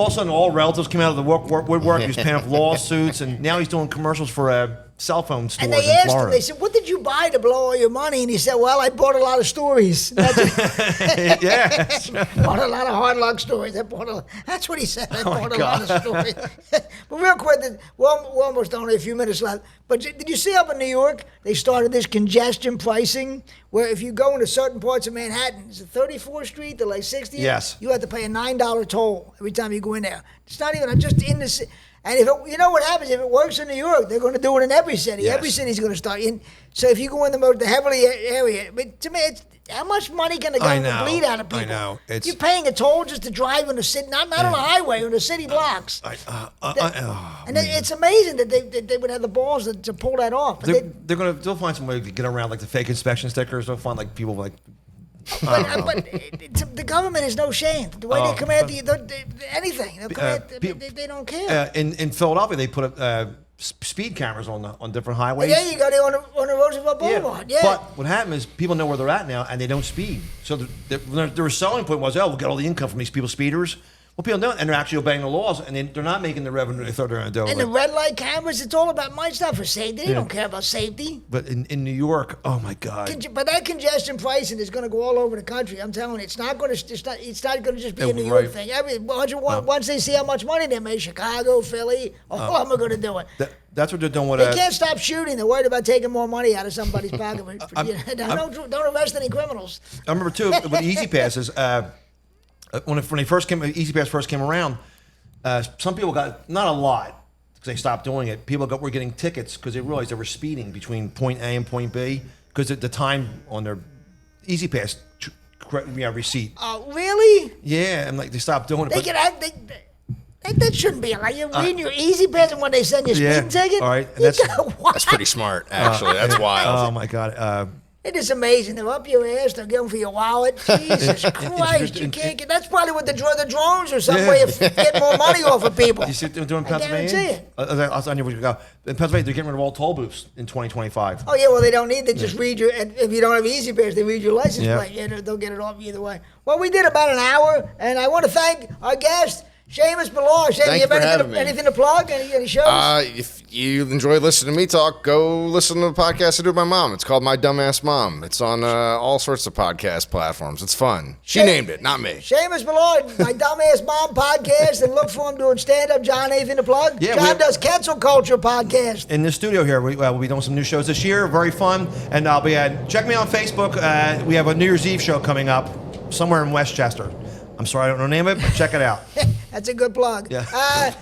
of a sudden, all relatives came out of the woodwork. He was paying off lawsuits, and now he's doing commercials for cell phone stores in Florida. And they asked him, they said, what did you buy to blow all your money? And he said, well, I bought a lot of stories. Yeah. Bought a lot of hard luck stories. That's what he said. I bought a lot of stories. But real quick, we're almost only a few minutes left. But did you see up in New York, they started this congestion pricing where if you go into certain parts of Manhattan, is it 34th Street to like 60th? Yes. You have to pay a $9 toll every time you go in there. It's not even just in the city. And if you know what happens, if it works in New York, they're going to do it in every city. Yes. Every city's going to start. So if you go in the heavily area, but to me, it's, how much money can the government bleed out of people? I know. You're paying a toll just to drive in the city, not on the highway, in the city blocks. It's amazing that they would have the balls to pull that off. But they'll find some way to get around like the fake inspection stickers. They'll find like people like. But the government is no shame. The way they come at anything, they don't care. In Philadelphia, they put speed cameras on different highways. There you go. They on the Roosevelt Boulevard. Yeah. But what happened is people know where they're at now, and they don't speed. So their selling point was, we'll get all the income from these people speeders. Well, people don't, and they're actually obeying the laws, and they're not making the revenue they thought they were going to do. And the red light cameras, it's all about my stuff for safety. They don't care about safety. But in New York, oh my God! But that congestion pricing is going to go all over the country. I'm telling you, it's not going to just be a New York thing. Once they see how much money they make, Chicago, Philly, all of them are going to do it. That's what they're doing with. They can't stop shooting. They're worried about taking more money out of somebody's pocket. Don't arrest any criminals. I remember too with Easy Passes. When Easy Pass first came around, some people got, not a lot, because they stopped doing it. People were getting tickets because they realized they were speeding between point A and point B because at the time on their Easy Pass receipt. Really? Yeah, and like they stopped doing it. That shouldn't be allowed. You're reading your Easy Pass and when they send you a speeding ticket? All right. That's pretty smart, actually. That's wild. Oh, my God. It is amazing. They're up your ass. They're going for your wallet. Jesus Christ. You can't get... That's probably what the drones or some way of getting more money off of people. You see what they're doing in Pennsylvania? I guarantee it. I'll tell you where you go. In Pennsylvania, they're getting rid of all toll booths in 2025. Oh, yeah, well, they don't need to just read your... And if you don't have Easy Pass, they read your license plate. Yeah, they'll get it off either way. Well, we did about an hour, and I want to thank our guest, Seamus Millar. Thank you for having me. Anything to plug? Any shows? If you enjoy listening to me talk, go listen to the podcast I do with my mom. It's called My Dumbass Mom. It's on all sorts of podcast platforms. It's fun. She named it, not me. Seamus Millar, My Dumbass Mom podcast, and look for him doing stand-up. John, anything to plug? Yeah, John does Cancel Culture podcast. In the studio here, we'll be doing some new shows this year. Very fun. And I'll be check me on Facebook. We have a New Year's Eve show coming up somewhere in Westchester. I'm sorry I don't know the name of it, but check it out. That's a good plug. Yeah. I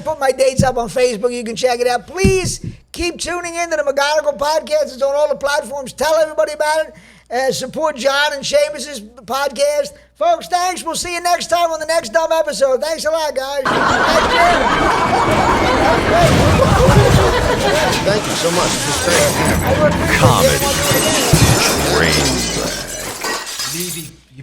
put my dates up on Facebook. You can check it out. Please keep tuning in to the McGonigal Podcast. It's on all the platforms. Tell everybody about it. Support John and Seamus's podcast. Folks, thanks. We'll see you next time on the next dumb episode. Thanks a lot, guys. Thank you so much. This was great. Comedy.